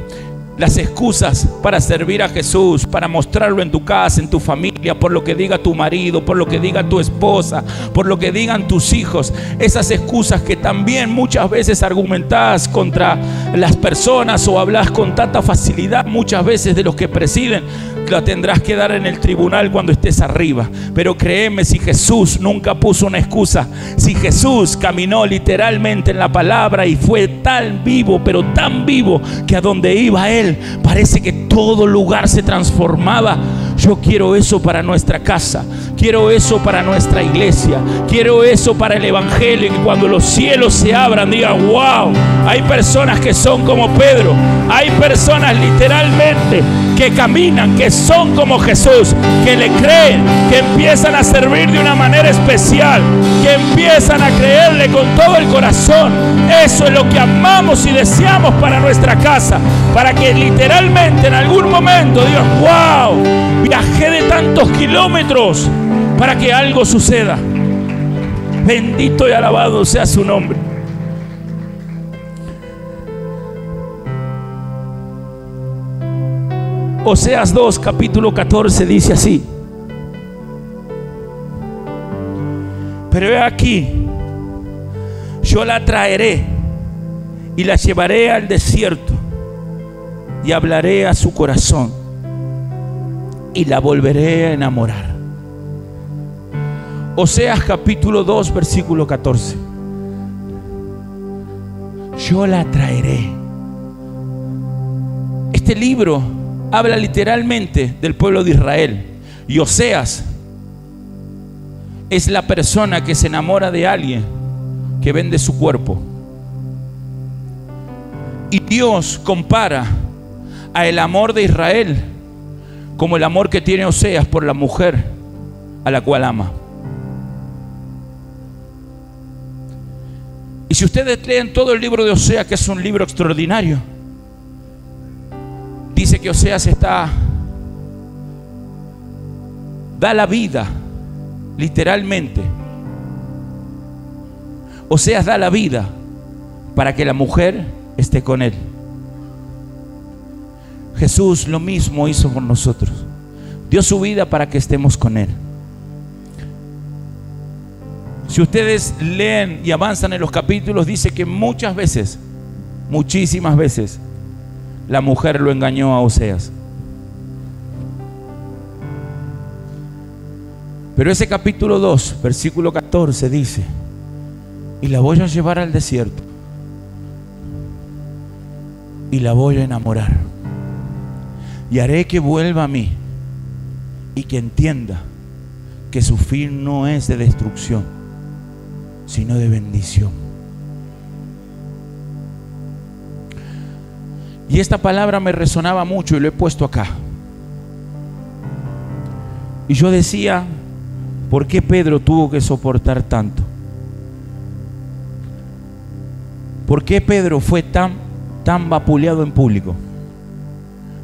las excusas para servir a Jesús, para mostrarlo en tu casa, en tu familia, por lo que diga tu marido, por lo que diga tu esposa, por lo que digan tus hijos, esas excusas que también muchas veces argumentás contra las personas o hablas con tanta facilidad muchas veces de los que presiden, la tendrás que dar en el tribunal cuando estés arriba. Pero créeme, si Jesús nunca puso una excusa, si Jesús caminó literalmente en la palabra y fue tan vivo, pero tan vivo, que a donde iba Él, parece que todo lugar se transformaba. Yo quiero eso para nuestra casa, quiero eso para nuestra iglesia, quiero eso para el evangelio, que cuando los cielos se abran digan: wow, hay personas que son como Pedro, hay personas literalmente que caminan, que son como Jesús, que le creen, que empiezan a servir de una manera especial, que empiezan a creerle con todo el corazón. Eso es lo que amamos y deseamos para nuestra casa, para que literalmente en algún momento digan: wow, viajé de tantos kilómetros para que algo suceda. Bendito y alabado sea su nombre. Oseas 2, capítulo 14 dice así: pero he aquí, yo la traeré y la llevaré al desierto y hablaré a su corazón y la volveré a enamorar. Oseas capítulo 2, versículo 14. Yo la traeré. Este libro habla literalmente del pueblo de Israel, y Oseas es la persona que se enamora de alguien que vende su cuerpo. Y Dios compara a el amor de Israel como el amor que tiene Oseas por la mujer a la cual ama. Y si ustedes leen todo el libro de Oseas, que es un libro extraordinario, dice que Oseas da la vida, literalmente. Oseas da la vida para que la mujer esté con él. Jesús lo mismo hizo con nosotros. Dio su vida para que estemos con él. Si ustedes leen y avanzan en los capítulos, dice que muchas veces, muchísimas veces, la mujer lo engañó a Oseas. Pero ese capítulo 2, versículo 14 dice: y la voy a llevar al desierto y la voy a enamorar, y haré que vuelva a mí y que entienda que su fin no es de destrucción, sino de bendición. Y esta palabra me resonaba mucho y lo he puesto acá. Y yo decía: ¿por qué Pedro tuvo que soportar tanto? ¿Por qué Pedro fue tan vapuleado en público?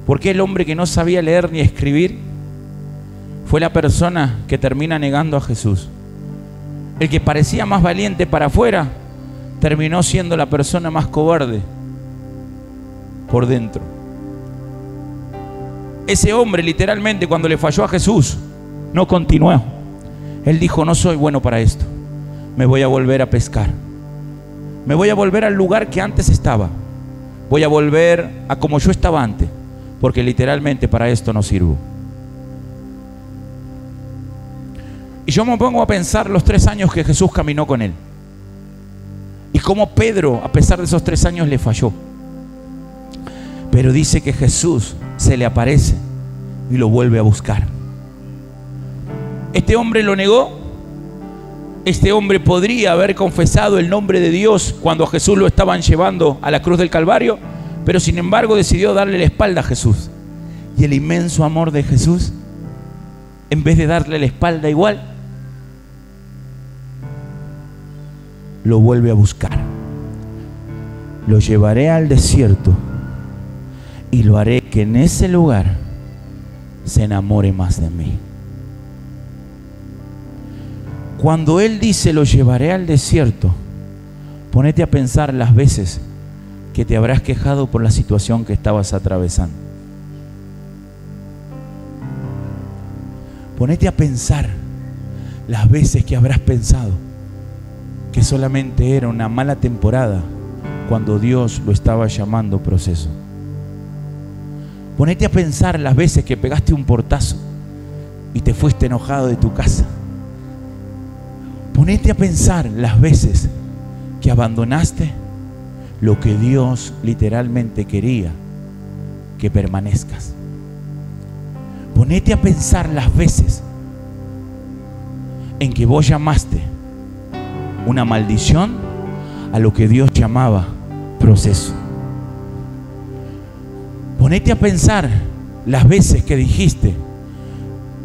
¿Por qué el hombre que no sabía leer ni escribir fue la persona que termina negando a Jesús? El que parecía más valiente para afuera terminó siendo la persona más cobarde por dentro. Ese hombre literalmente, cuando le falló a Jesús, no continuó. Él dijo: no soy bueno para esto, me voy a volver a pescar, me voy a volver al lugar que antes estaba, voy a volver a como yo estaba antes, porque literalmente para esto no sirvo. Y yo me pongo a pensar los 3 años que Jesús caminó con él, y cómo Pedro, a pesar de esos 3 años, le falló. Pero dice que Jesús se le aparece y lo vuelve a buscar. Este hombre lo negó. Este hombre podría haber confesado el nombre de Dios cuando a Jesús lo estaban llevando a la cruz del Calvario, pero sin embargo decidió darle la espalda a Jesús. Y el inmenso amor de Jesús, en vez de darle la espalda igual, lo vuelve a buscar. Lo llevaré al desierto y lo haré que en ese lugar se enamore más de mí. Cuando él dice lo llevaré al desierto, Ponete a pensar las veces que te habrás quejado por la situación que estabas atravesando. Ponete a pensar las veces que habrás pensado que solamente era una mala temporada cuando Dios lo estaba llamando proceso. Ponete a pensar las veces que pegaste un portazo y te fuiste enojado de tu casa. Ponete a pensar las veces que abandonaste lo que Dios literalmente quería que permanezcas. Ponete a pensar las veces en que vos llamaste una maldición a lo que Dios llamaba proceso. Ponete a pensar las veces que dijiste: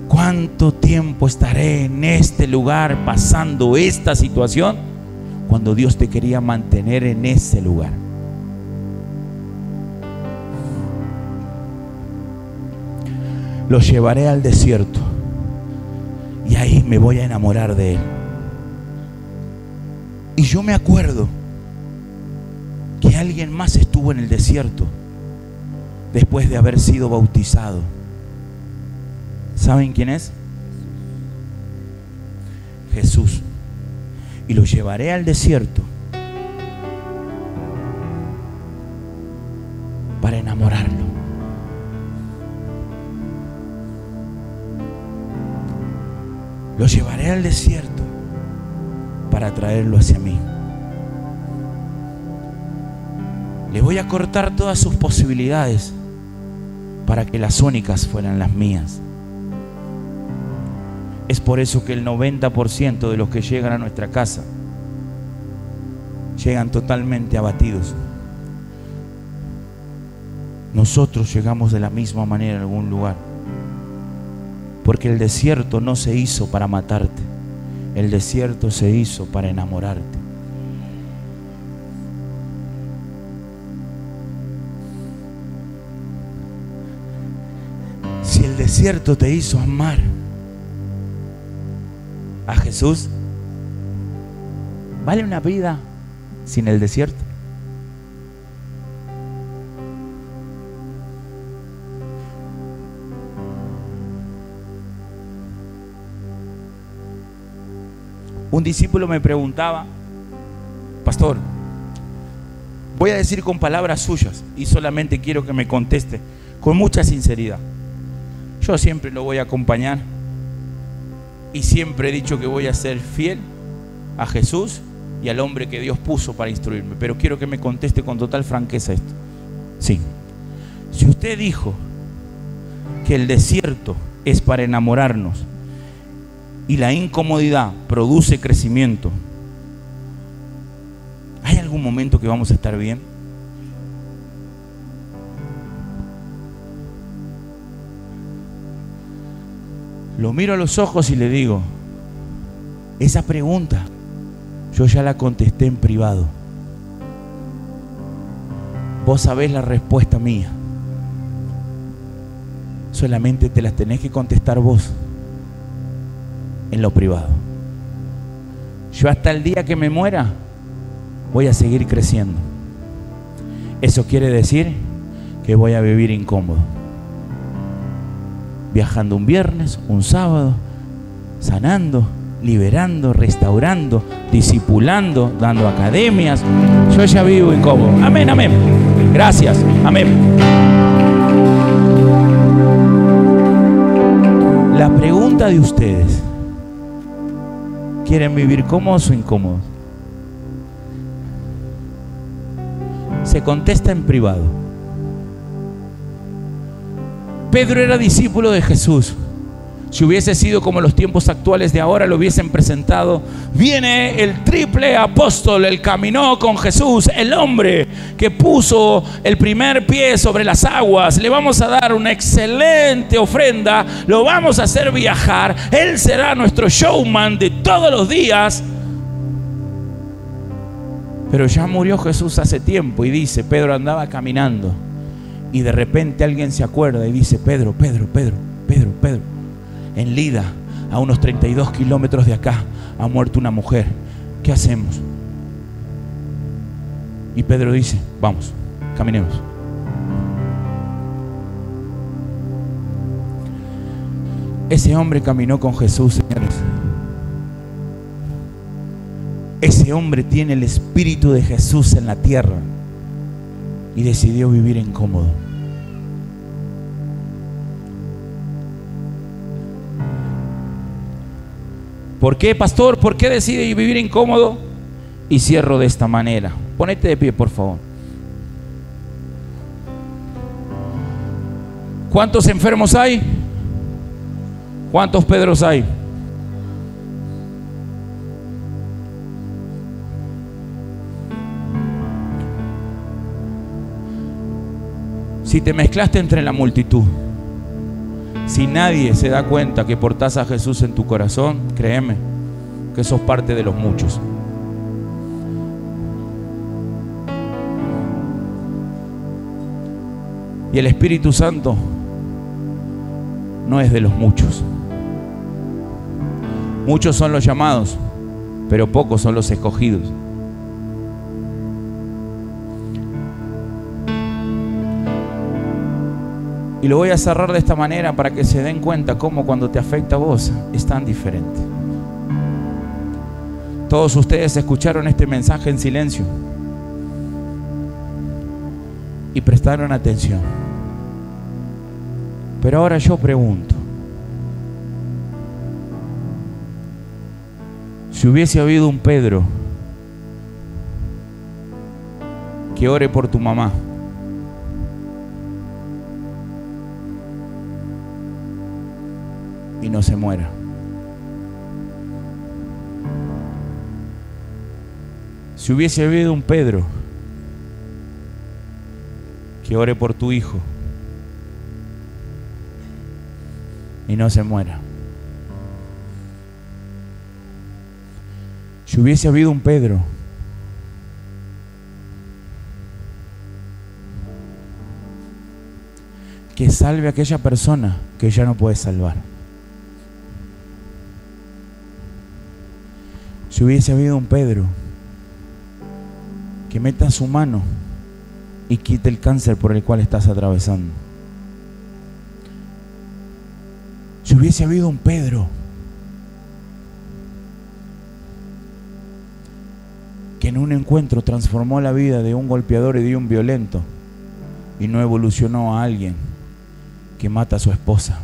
¿cuánto tiempo estaré en este lugar pasando esta situación? Cuando Dios te quería mantener en ese lugar. Los llevaré al desierto y ahí me voy a enamorar de Él. Y yo me acuerdo que alguien más estuvo en el desierto después de haber sido bautizado. ¿Saben quién es? Jesús. Y lo llevaré al desierto para enamorarlo. Lo llevaré al desierto para traerlo hacia mí. Le voy a cortar todas sus posibilidades para que las únicas fueran las mías. Es por eso que el 90% de los que llegan a nuestra casa llegan totalmente abatidos. Nosotros llegamos de la misma manera a algún lugar, porque el desierto no se hizo para matarte, el desierto se hizo para enamorarte. Si el desierto te hizo amar a Jesús, ¿vale una vida sin el desierto? Un discípulo me preguntaba: pastor, voy a decir con palabras suyas y solamente quiero que me conteste con mucha sinceridad. Yo siempre lo voy a acompañar y siempre he dicho que voy a ser fiel a Jesús y al hombre que Dios puso para instruirme, pero quiero que me conteste con total franqueza esto. Sí. Si usted dijo que el desierto es para enamorarnos y la incomodidad produce crecimiento, ¿hay algún momento que vamos a estar bien? Lo miro a los ojos y le digo: esa pregunta yo ya la contesté en privado. Vos sabés la respuesta mía. Solamente te las tenés que contestar vos en lo privado. Yo hasta el día que me muera voy a seguir creciendo. Eso quiere decir que voy a vivir incómodo, viajando un viernes, un sábado, sanando, liberando, restaurando, discipulando, dando academias. Yo ya vivo incómodo. Amén, amén. Gracias, amén. La pregunta de ustedes: ¿quieren vivir cómodos o incómodos? Se contesta en privado. Pedro era discípulo de Jesús. Si hubiese sido como los tiempos actuales de ahora, lo hubiesen presentado: viene el triple apóstol, el caminó con Jesús, el hombre que puso el primer pie sobre las aguas. Le vamos a dar una excelente ofrenda, lo vamos a hacer viajar, él será nuestro showman de todos los días. Pero ya murió Jesús hace tiempo, y dice, Pedro andaba caminando y de repente alguien se acuerda y dice: Pedro, en Lida, a unos 32 kilómetros de acá, ha muerto una mujer. ¿Qué hacemos? Y Pedro dice: vamos, caminemos. Ese hombre caminó con Jesús, señores. Ese hombre tiene el Espíritu de Jesús en la tierra y decidió vivir incómodo. ¿Por qué, pastor? ¿Por qué decide vivir incómodo? Y cierro de esta manera. Ponete de pie, por favor. ¿Cuántos enfermos hay? ¿Cuántos Pedros hay? Si te mezclaste entre la multitud, si nadie se da cuenta que portás a Jesús en tu corazón, créeme que sos parte de los muchos. Y el Espíritu Santo no es de los muchos. Muchos son los llamados, pero pocos son los escogidos. Y lo voy a cerrar de esta manera para que se den cuenta cómo cuando te afecta a vos es tan diferente. Todos ustedes escucharon este mensaje en silencio y prestaron atención. Pero ahora yo pregunto: si hubiese habido un Pedro que ore por tu mamá, y no se muera. Si hubiese habido un Pedro que ore por tu hijo y no se muera. Si hubiese habido un Pedro que salve a aquella persona que ya no puede salvar. Si hubiese habido un Pedro que meta su mano y quite el cáncer por el cual estás atravesando. Si hubiese habido un Pedro que en un encuentro transformó la vida de un golpeador y de un violento y no evolucionó a alguien que mata a su esposa.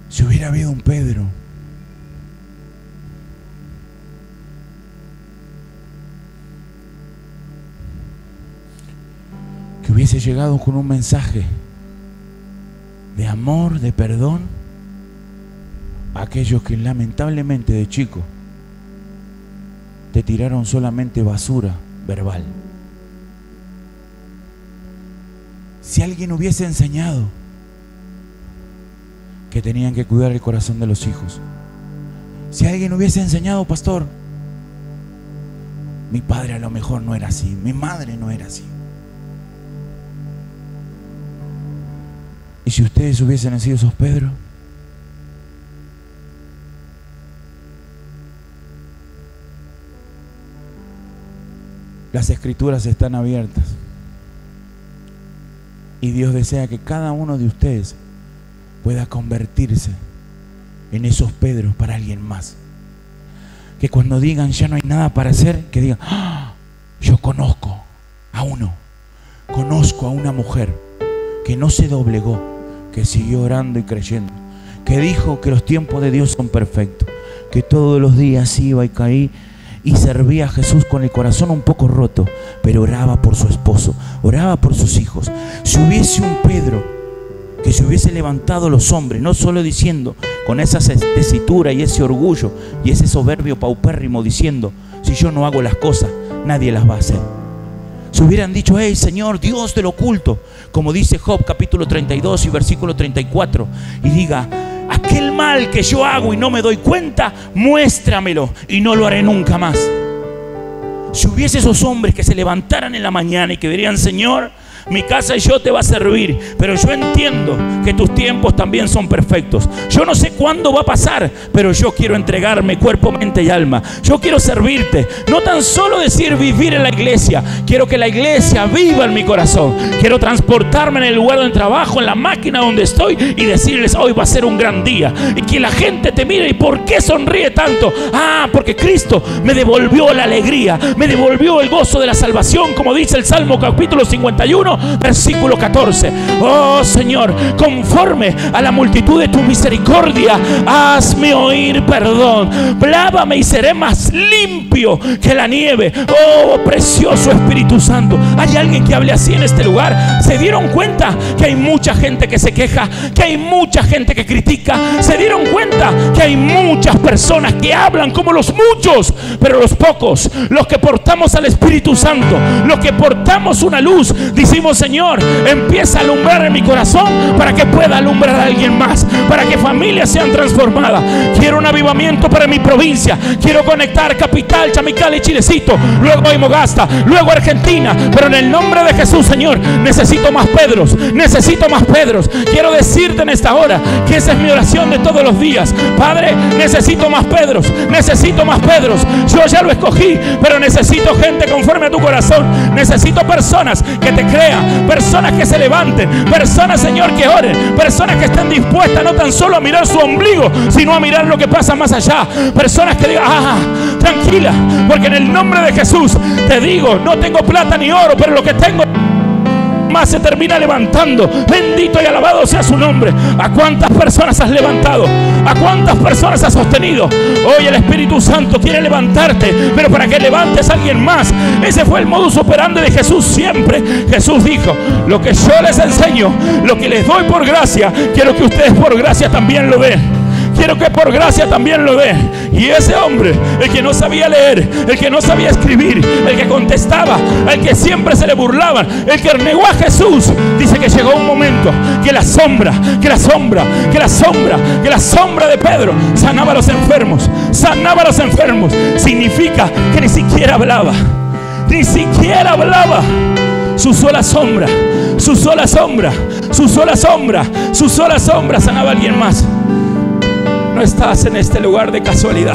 Si hubiera habido un Pedro que hubiese llegado con un mensaje de amor, de perdón a aquellos que lamentablemente de chico te tiraron solamente basura verbal. Si alguien hubiese enseñado que tenían que cuidar el corazón de los hijos. Si alguien hubiese enseñado: pastor, mi padre a lo mejor no era así, mi madre no era así. ¿Y si ustedes hubiesen sido esos Pedro? Las escrituras están abiertas y Dios desea que cada uno de ustedes pueda convertirse en esos Pedros para alguien más. Que cuando digan ya no hay nada para hacer, que digan: ¡ah! Yo conozco a uno, conozco a una mujer que no se doblegó, que siguió orando y creyendo, que dijo que los tiempos de Dios son perfectos, que todos los días iba y caía y servía a Jesús con el corazón un poco roto, pero oraba por su esposo, oraba por sus hijos. Si hubiese un Pedro que se hubiese levantado los hombres, no solo diciendo con esa tesitura y ese orgullo y ese soberbio paupérrimo, diciendo: si yo no hago las cosas, nadie las va a hacer. Si hubieran dicho: hey Señor, Dios del oculto, como dice Job capítulo 32 y versículo 34, y diga: aquel mal que yo hago y no me doy cuenta, muéstramelo y no lo haré nunca más. Si hubiese esos hombres que se levantaran en la mañana y que dirían: Señor, mi casa y yo te va a servir, pero yo entiendo que tus tiempos también son perfectos. Yo no sé cuándo va a pasar, pero yo quiero entregarme cuerpo, mente y alma. Yo quiero servirte, no tan solo decir vivir en la iglesia. Quiero que la iglesia viva en mi corazón. Quiero transportarme en el lugar donde trabajo, en la máquina donde estoy, y decirles: hoy va a ser un gran día. Y que la gente te mire. ¿Y por qué sonríe tanto? Porque Cristo me devolvió la alegría, me devolvió el gozo de la salvación, como dice el Salmo capítulo 51 versículo 14. Oh Señor, conforme a la multitud de tu misericordia, hazme oír perdón. Lávame y seré más limpio que la nieve. Oh precioso Espíritu Santo. ¿Hay alguien que hable así en este lugar? ¿Se dieron cuenta que hay mucha gente que se queja? Que hay mucha gente que critica. ¿Se dieron cuenta que hay muchas personas que hablan como los muchos, pero los pocos, los que portamos al Espíritu Santo, los que portamos una luz, decimos: Señor, empieza a alumbrar en mi corazón para que pueda alumbrar a alguien más, para que familias sean transformadas? Quiero un avivamiento para mi provincia. Quiero conectar Capital, Chamical y Chilecito, luego Imogasta, luego Argentina. Pero en el nombre de Jesús, Señor, necesito más Pedros, necesito más Pedros. Quiero decirte en esta hora que esa es mi oración de todos los días. Padre, necesito más Pedros, necesito más Pedros. Yo ya lo escogí, pero necesito gente conforme a tu corazón. Necesito personas que te crean, personas que se levanten, personas, Señor, que oren, personas que estén dispuestas no tan solo a mirar su ombligo, sino a mirar lo que pasa más allá. Personas que digan: tranquila, porque en el nombre de Jesús te digo, no tengo plata ni oro, pero lo que tengo más se termina levantando. Bendito y alabado sea su nombre. ¿A cuántas personas has levantado? ¿A cuántas personas has sostenido? Hoy el Espíritu Santo quiere levantarte, pero para que levantes a alguien más. Ese fue el modus operandi de Jesús siempre. Jesús dijo: lo que yo les enseño, lo que les doy por gracia, quiero que ustedes por gracia también lo den. Quiero que por gracia también lo den. Y ese hombre, el que no sabía leer, el que no sabía escribir, el que contestaba, el que siempre se le burlaban, el que negó a Jesús, dice que llegó un momento que la sombra de Pedro sanaba a los enfermos. Sanaba a los enfermos. Significa que ni siquiera hablaba. Ni siquiera hablaba. Su sola sombra sanaba a alguien más. No estás en este lugar de casualidad.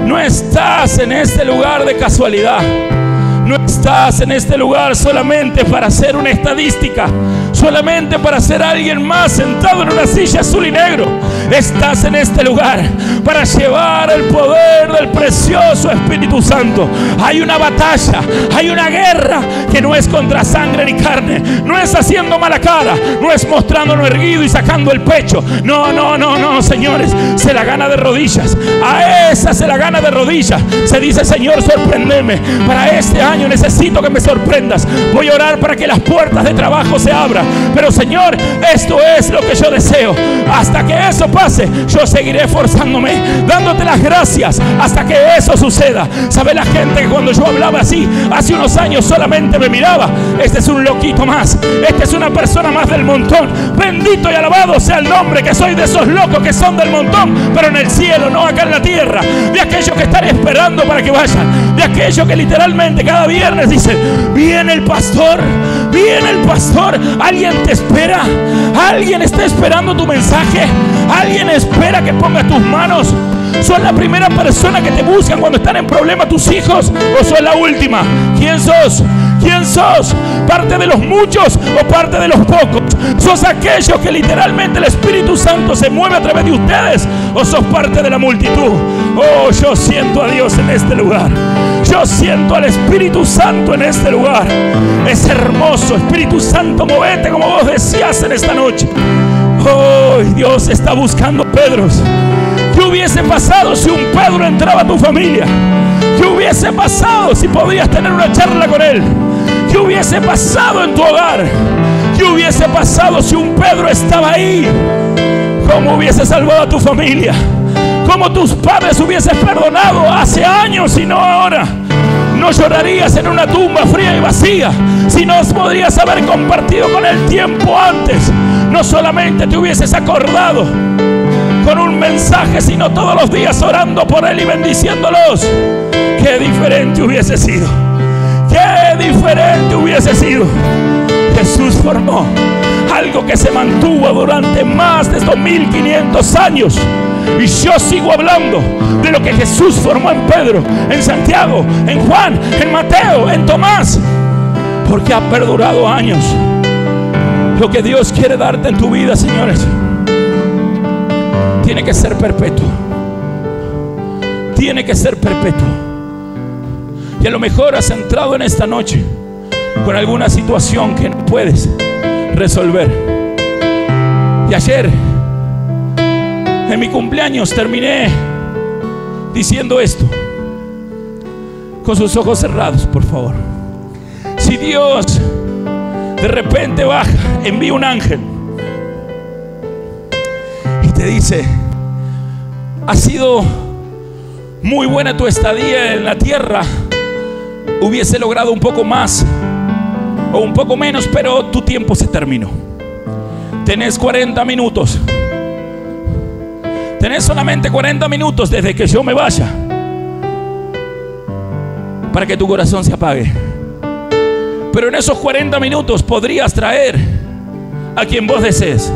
No estás en este lugar de casualidad. No estás en este lugar solamente para ser una estadística, solamente para ser alguien más sentado en una silla azul y negro. Estás en este lugar para llevar el poder del precioso Espíritu Santo. Hay una batalla, hay una guerra que no es contra sangre ni carne. No es haciendo mala cara, no es mostrándonos erguido y sacando el pecho. No, señores, se la gana de rodillas. A esa se la gana de rodillas. Se dice: Señor, sorpréndeme. Para este año necesito que me sorprendas. Voy a orar para que las puertas de trabajo se abran. Pero Señor, esto es lo que yo deseo. Hasta que eso pase, yo seguiré esforzándome, dándote las gracias hasta que eso suceda. ¿Sabe la gente que cuando yo hablaba así hace unos años solamente me miraba? Este es un loquito más, este es una persona más del montón. Bendito y alabado sea el nombre, que soy de esos locos que son del montón, pero en el cielo, no acá en la tierra. De aquellos que están esperando para que vayan, de aquellos que literalmente cada viernes dicen: viene el pastor, viene el pastor. Alguien te espera, alguien está esperando tu mensaje, alguien espera que pongas tus manos. ¿Sos la primera persona que te buscan cuando están en problemas tus hijos, o sos la última? ¿Quién sos? ¿Quién sos? ¿Parte de los muchos o parte de los pocos? ¿Sos aquellos que literalmente el Espíritu Santo se mueve a través de ustedes, o sos parte de la multitud? Oh, yo siento a Dios en este lugar. Yo siento al Espíritu Santo en este lugar. Es hermoso. Espíritu Santo, movete como vos decías en esta noche. Oh, Dios está buscando Pedros. ¿Qué hubiese pasado si un Pedro entraba a tu familia? ¿Qué hubiese pasado si podías tener una charla con él? ¿Qué hubiese pasado en tu hogar? ¿Qué hubiese pasado si un Pedro estaba ahí? ¿Cómo hubiese salvado a tu familia? ¿Cómo tus padres hubiesen perdonado hace años y no ahora? No llorarías en una tumba fría y vacía, sino podrías haber compartido con él tiempo antes. No solamente te hubieses acordado con un mensaje, sino todos los días orando por él y bendiciéndolos. Qué diferente hubiese sido. Qué diferente hubiese sido. Jesús formó, algo que se mantuvo durante más de 2500 años. Y yo sigo hablando de lo que Jesús formó en Pedro, en Santiago, en Juan, en Mateo, en Tomás, porque ha perdurado años. Lo que Dios quiere darte en tu vida, señores, tiene que ser perpetuo. Tiene que ser perpetuo. Y a lo mejor has entrado en esta noche con alguna situación que no puedes resolver. Y ayer, en mi cumpleaños, terminé diciendo esto. Con sus ojos cerrados, por favor. Si Dios de repente baja, envía un ángel y te dice: ha sido muy buena tu estadía en la tierra, hubiese logrado un poco más o un poco menos, pero tu tiempo se terminó. Tenés 40 minutos. Tenés solamente 40 minutos desde que yo me vaya para que tu corazón se apague. Pero en esos 40 minutos podrías traer a quien vos desees.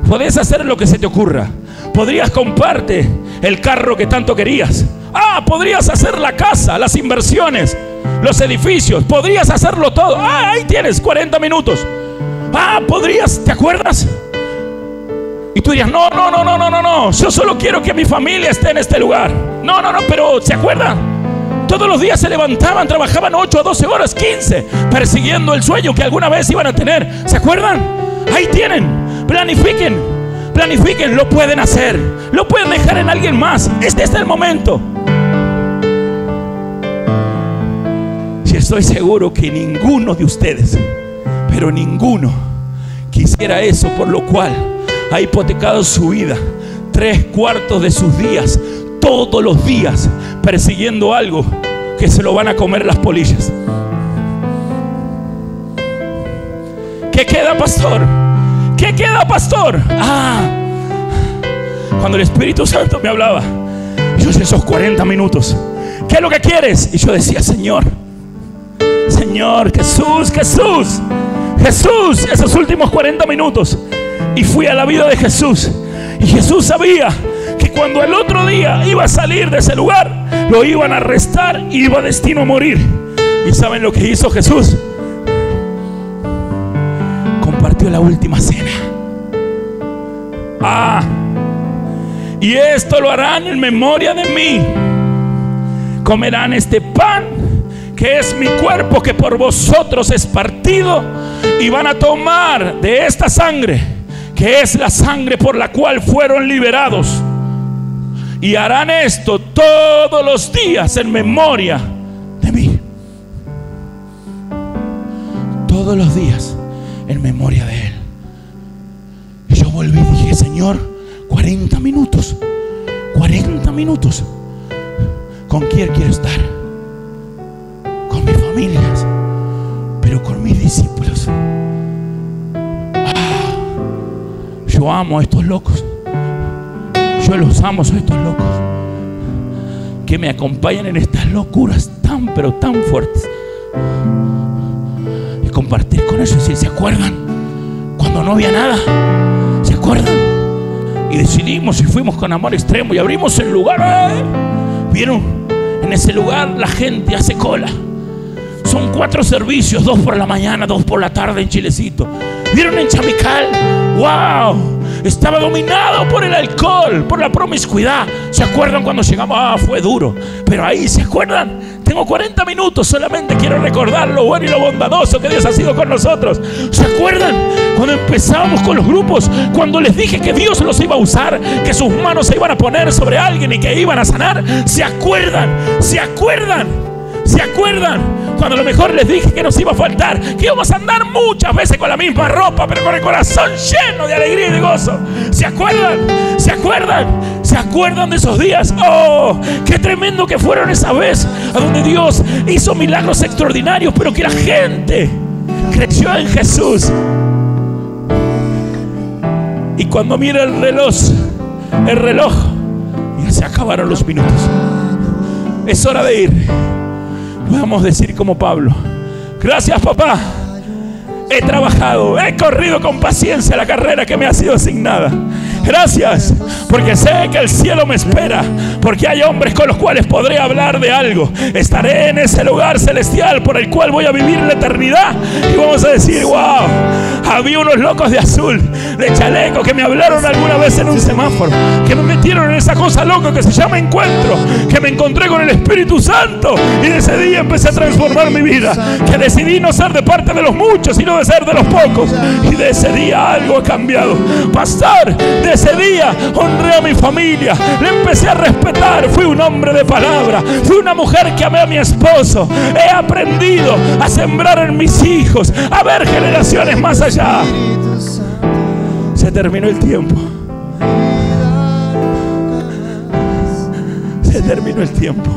Podés hacer lo que se te ocurra. Podrías comprarte el carro que tanto querías. Podrías hacer la casa, las inversiones, los edificios. Podrías hacerlo todo. Ahí tienes 40 minutos. Podrías, ¿te acuerdas? Y tú dirías: no, yo solo quiero que mi familia esté en este lugar. No, pero ¿se acuerdan? Todos los días se levantaban, trabajaban 8 a 12 horas, 15, persiguiendo el sueño que alguna vez iban a tener. ¿Se acuerdan? Ahí tienen. Planifiquen, lo pueden hacer. Lo pueden dejar en alguien más. Este es el momento. Y estoy seguro que ninguno de ustedes, pero ninguno, quisiera eso, por lo cual ha hipotecado su vida, 3/4 de sus días, todos los días, persiguiendo algo que se lo van a comer las polillas. ¿Qué queda, pastor? ¿Qué queda, pastor? Cuando el Espíritu Santo me hablaba, yo decía: esos 40 minutos, ¿qué es lo que quieres? Y yo decía: Señor, Jesús, esos últimos 40 minutos. Y fui a la vida de Jesús. Y Jesús sabía que cuando el otro día iba a salir de ese lugar, lo iban a arrestar y iba destino a morir. ¿Y saben lo que hizo Jesús? Compartió la última cena. Y esto lo harán en memoria de mí. Comerán este pan, que es mi cuerpo, que por vosotros es partido, y van a tomar de esta sangre, que es la sangre por la cual fueron liberados, y harán esto todos los días en memoria de mí. Todos los días en memoria de Él. Y yo volví y dije: Señor, 40 minutos. 40 minutos. ¿Con quién quiero estar? Con mis familias, pero con mis discípulos. Yo amo a estos locos. Yo los amo a estos locos que me acompañan en estas locuras tan, pero tan fuertes. Y compartir con ellos. ¿Se acuerdan? Cuando no había nada. ¿Se acuerdan? Y decidimos y fuimos con amor extremo y abrimos el lugar. ¿Vieron? En ese lugar la gente hace cola. Son 4 servicios, 2 por la mañana, 2 por la tarde en Chilecito. ¿Vieron en Chamical? ¡Wow! Estaba dominado por el alcohol, por la promiscuidad. ¿Se acuerdan cuando llegamos? Fue duro. Pero ahí, ¿se acuerdan? Tengo 40 minutos, solamente quiero recordar lo bueno y lo bondadoso que Dios ha sido con nosotros. ¿Se acuerdan cuando empezábamos con los grupos? Cuando les dije que Dios los iba a usar, que sus manos se iban a poner sobre alguien y que iban a sanar. ¿Se acuerdan? ¿Se acuerdan? ¿Se acuerdan? Cuando a lo mejor les dije que nos iba a faltar, que íbamos a andar muchas veces con la misma ropa, pero con el corazón lleno de alegría y de gozo. ¿Se acuerdan? ¿Se acuerdan? ¿Se acuerdan de esos días? ¡Oh! ¡Qué tremendo que fueron esa vez! A donde Dios hizo milagros extraordinarios, pero que la gente creció en Jesús. Y cuando mira el reloj, ya se acabaron los minutos. Es hora de ir. Podemos decir como Pablo: gracias, papá, He trabajado, he corrido con paciencia la carrera que me ha sido asignada. Gracias, porque sé que el cielo me espera, porque hay hombres con los cuales podré hablar de algo. Estaré en ese lugar celestial por el cual voy a vivir la eternidad. Y vamos a decir, wow, había unos locos de azul, de chaleco, que me hablaron alguna vez en un semáforo, que me metieron en esa cosa loca que se llama encuentro, que me encontré con el Espíritu Santo, y de ese día empecé a transformar mi vida, que decidí no ser de parte de los muchos, sino de ser de los pocos. Y de ese día algo ha cambiado. Pastor, de ese día honré a mi familia, le empecé a respetar, fui un hombre de palabra, fui una mujer que amé a mi esposo. He aprendido a sembrar en mis hijos, a ver generaciones más allá. Se terminó el tiempo. Se terminó el tiempo.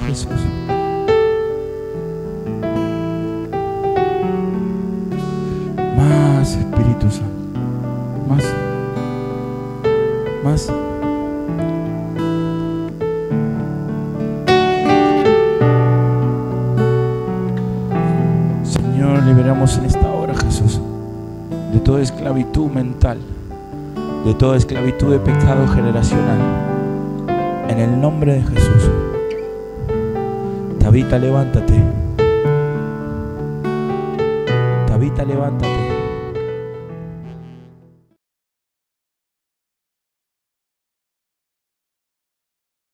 Jesús. Más Espíritu Santo. Más. Señor, liberamos en esta hora, Jesús, de toda esclavitud mental, de toda esclavitud de pecado generacional. En el nombre de Jesús. Tabita, levántate. Tabita, levántate.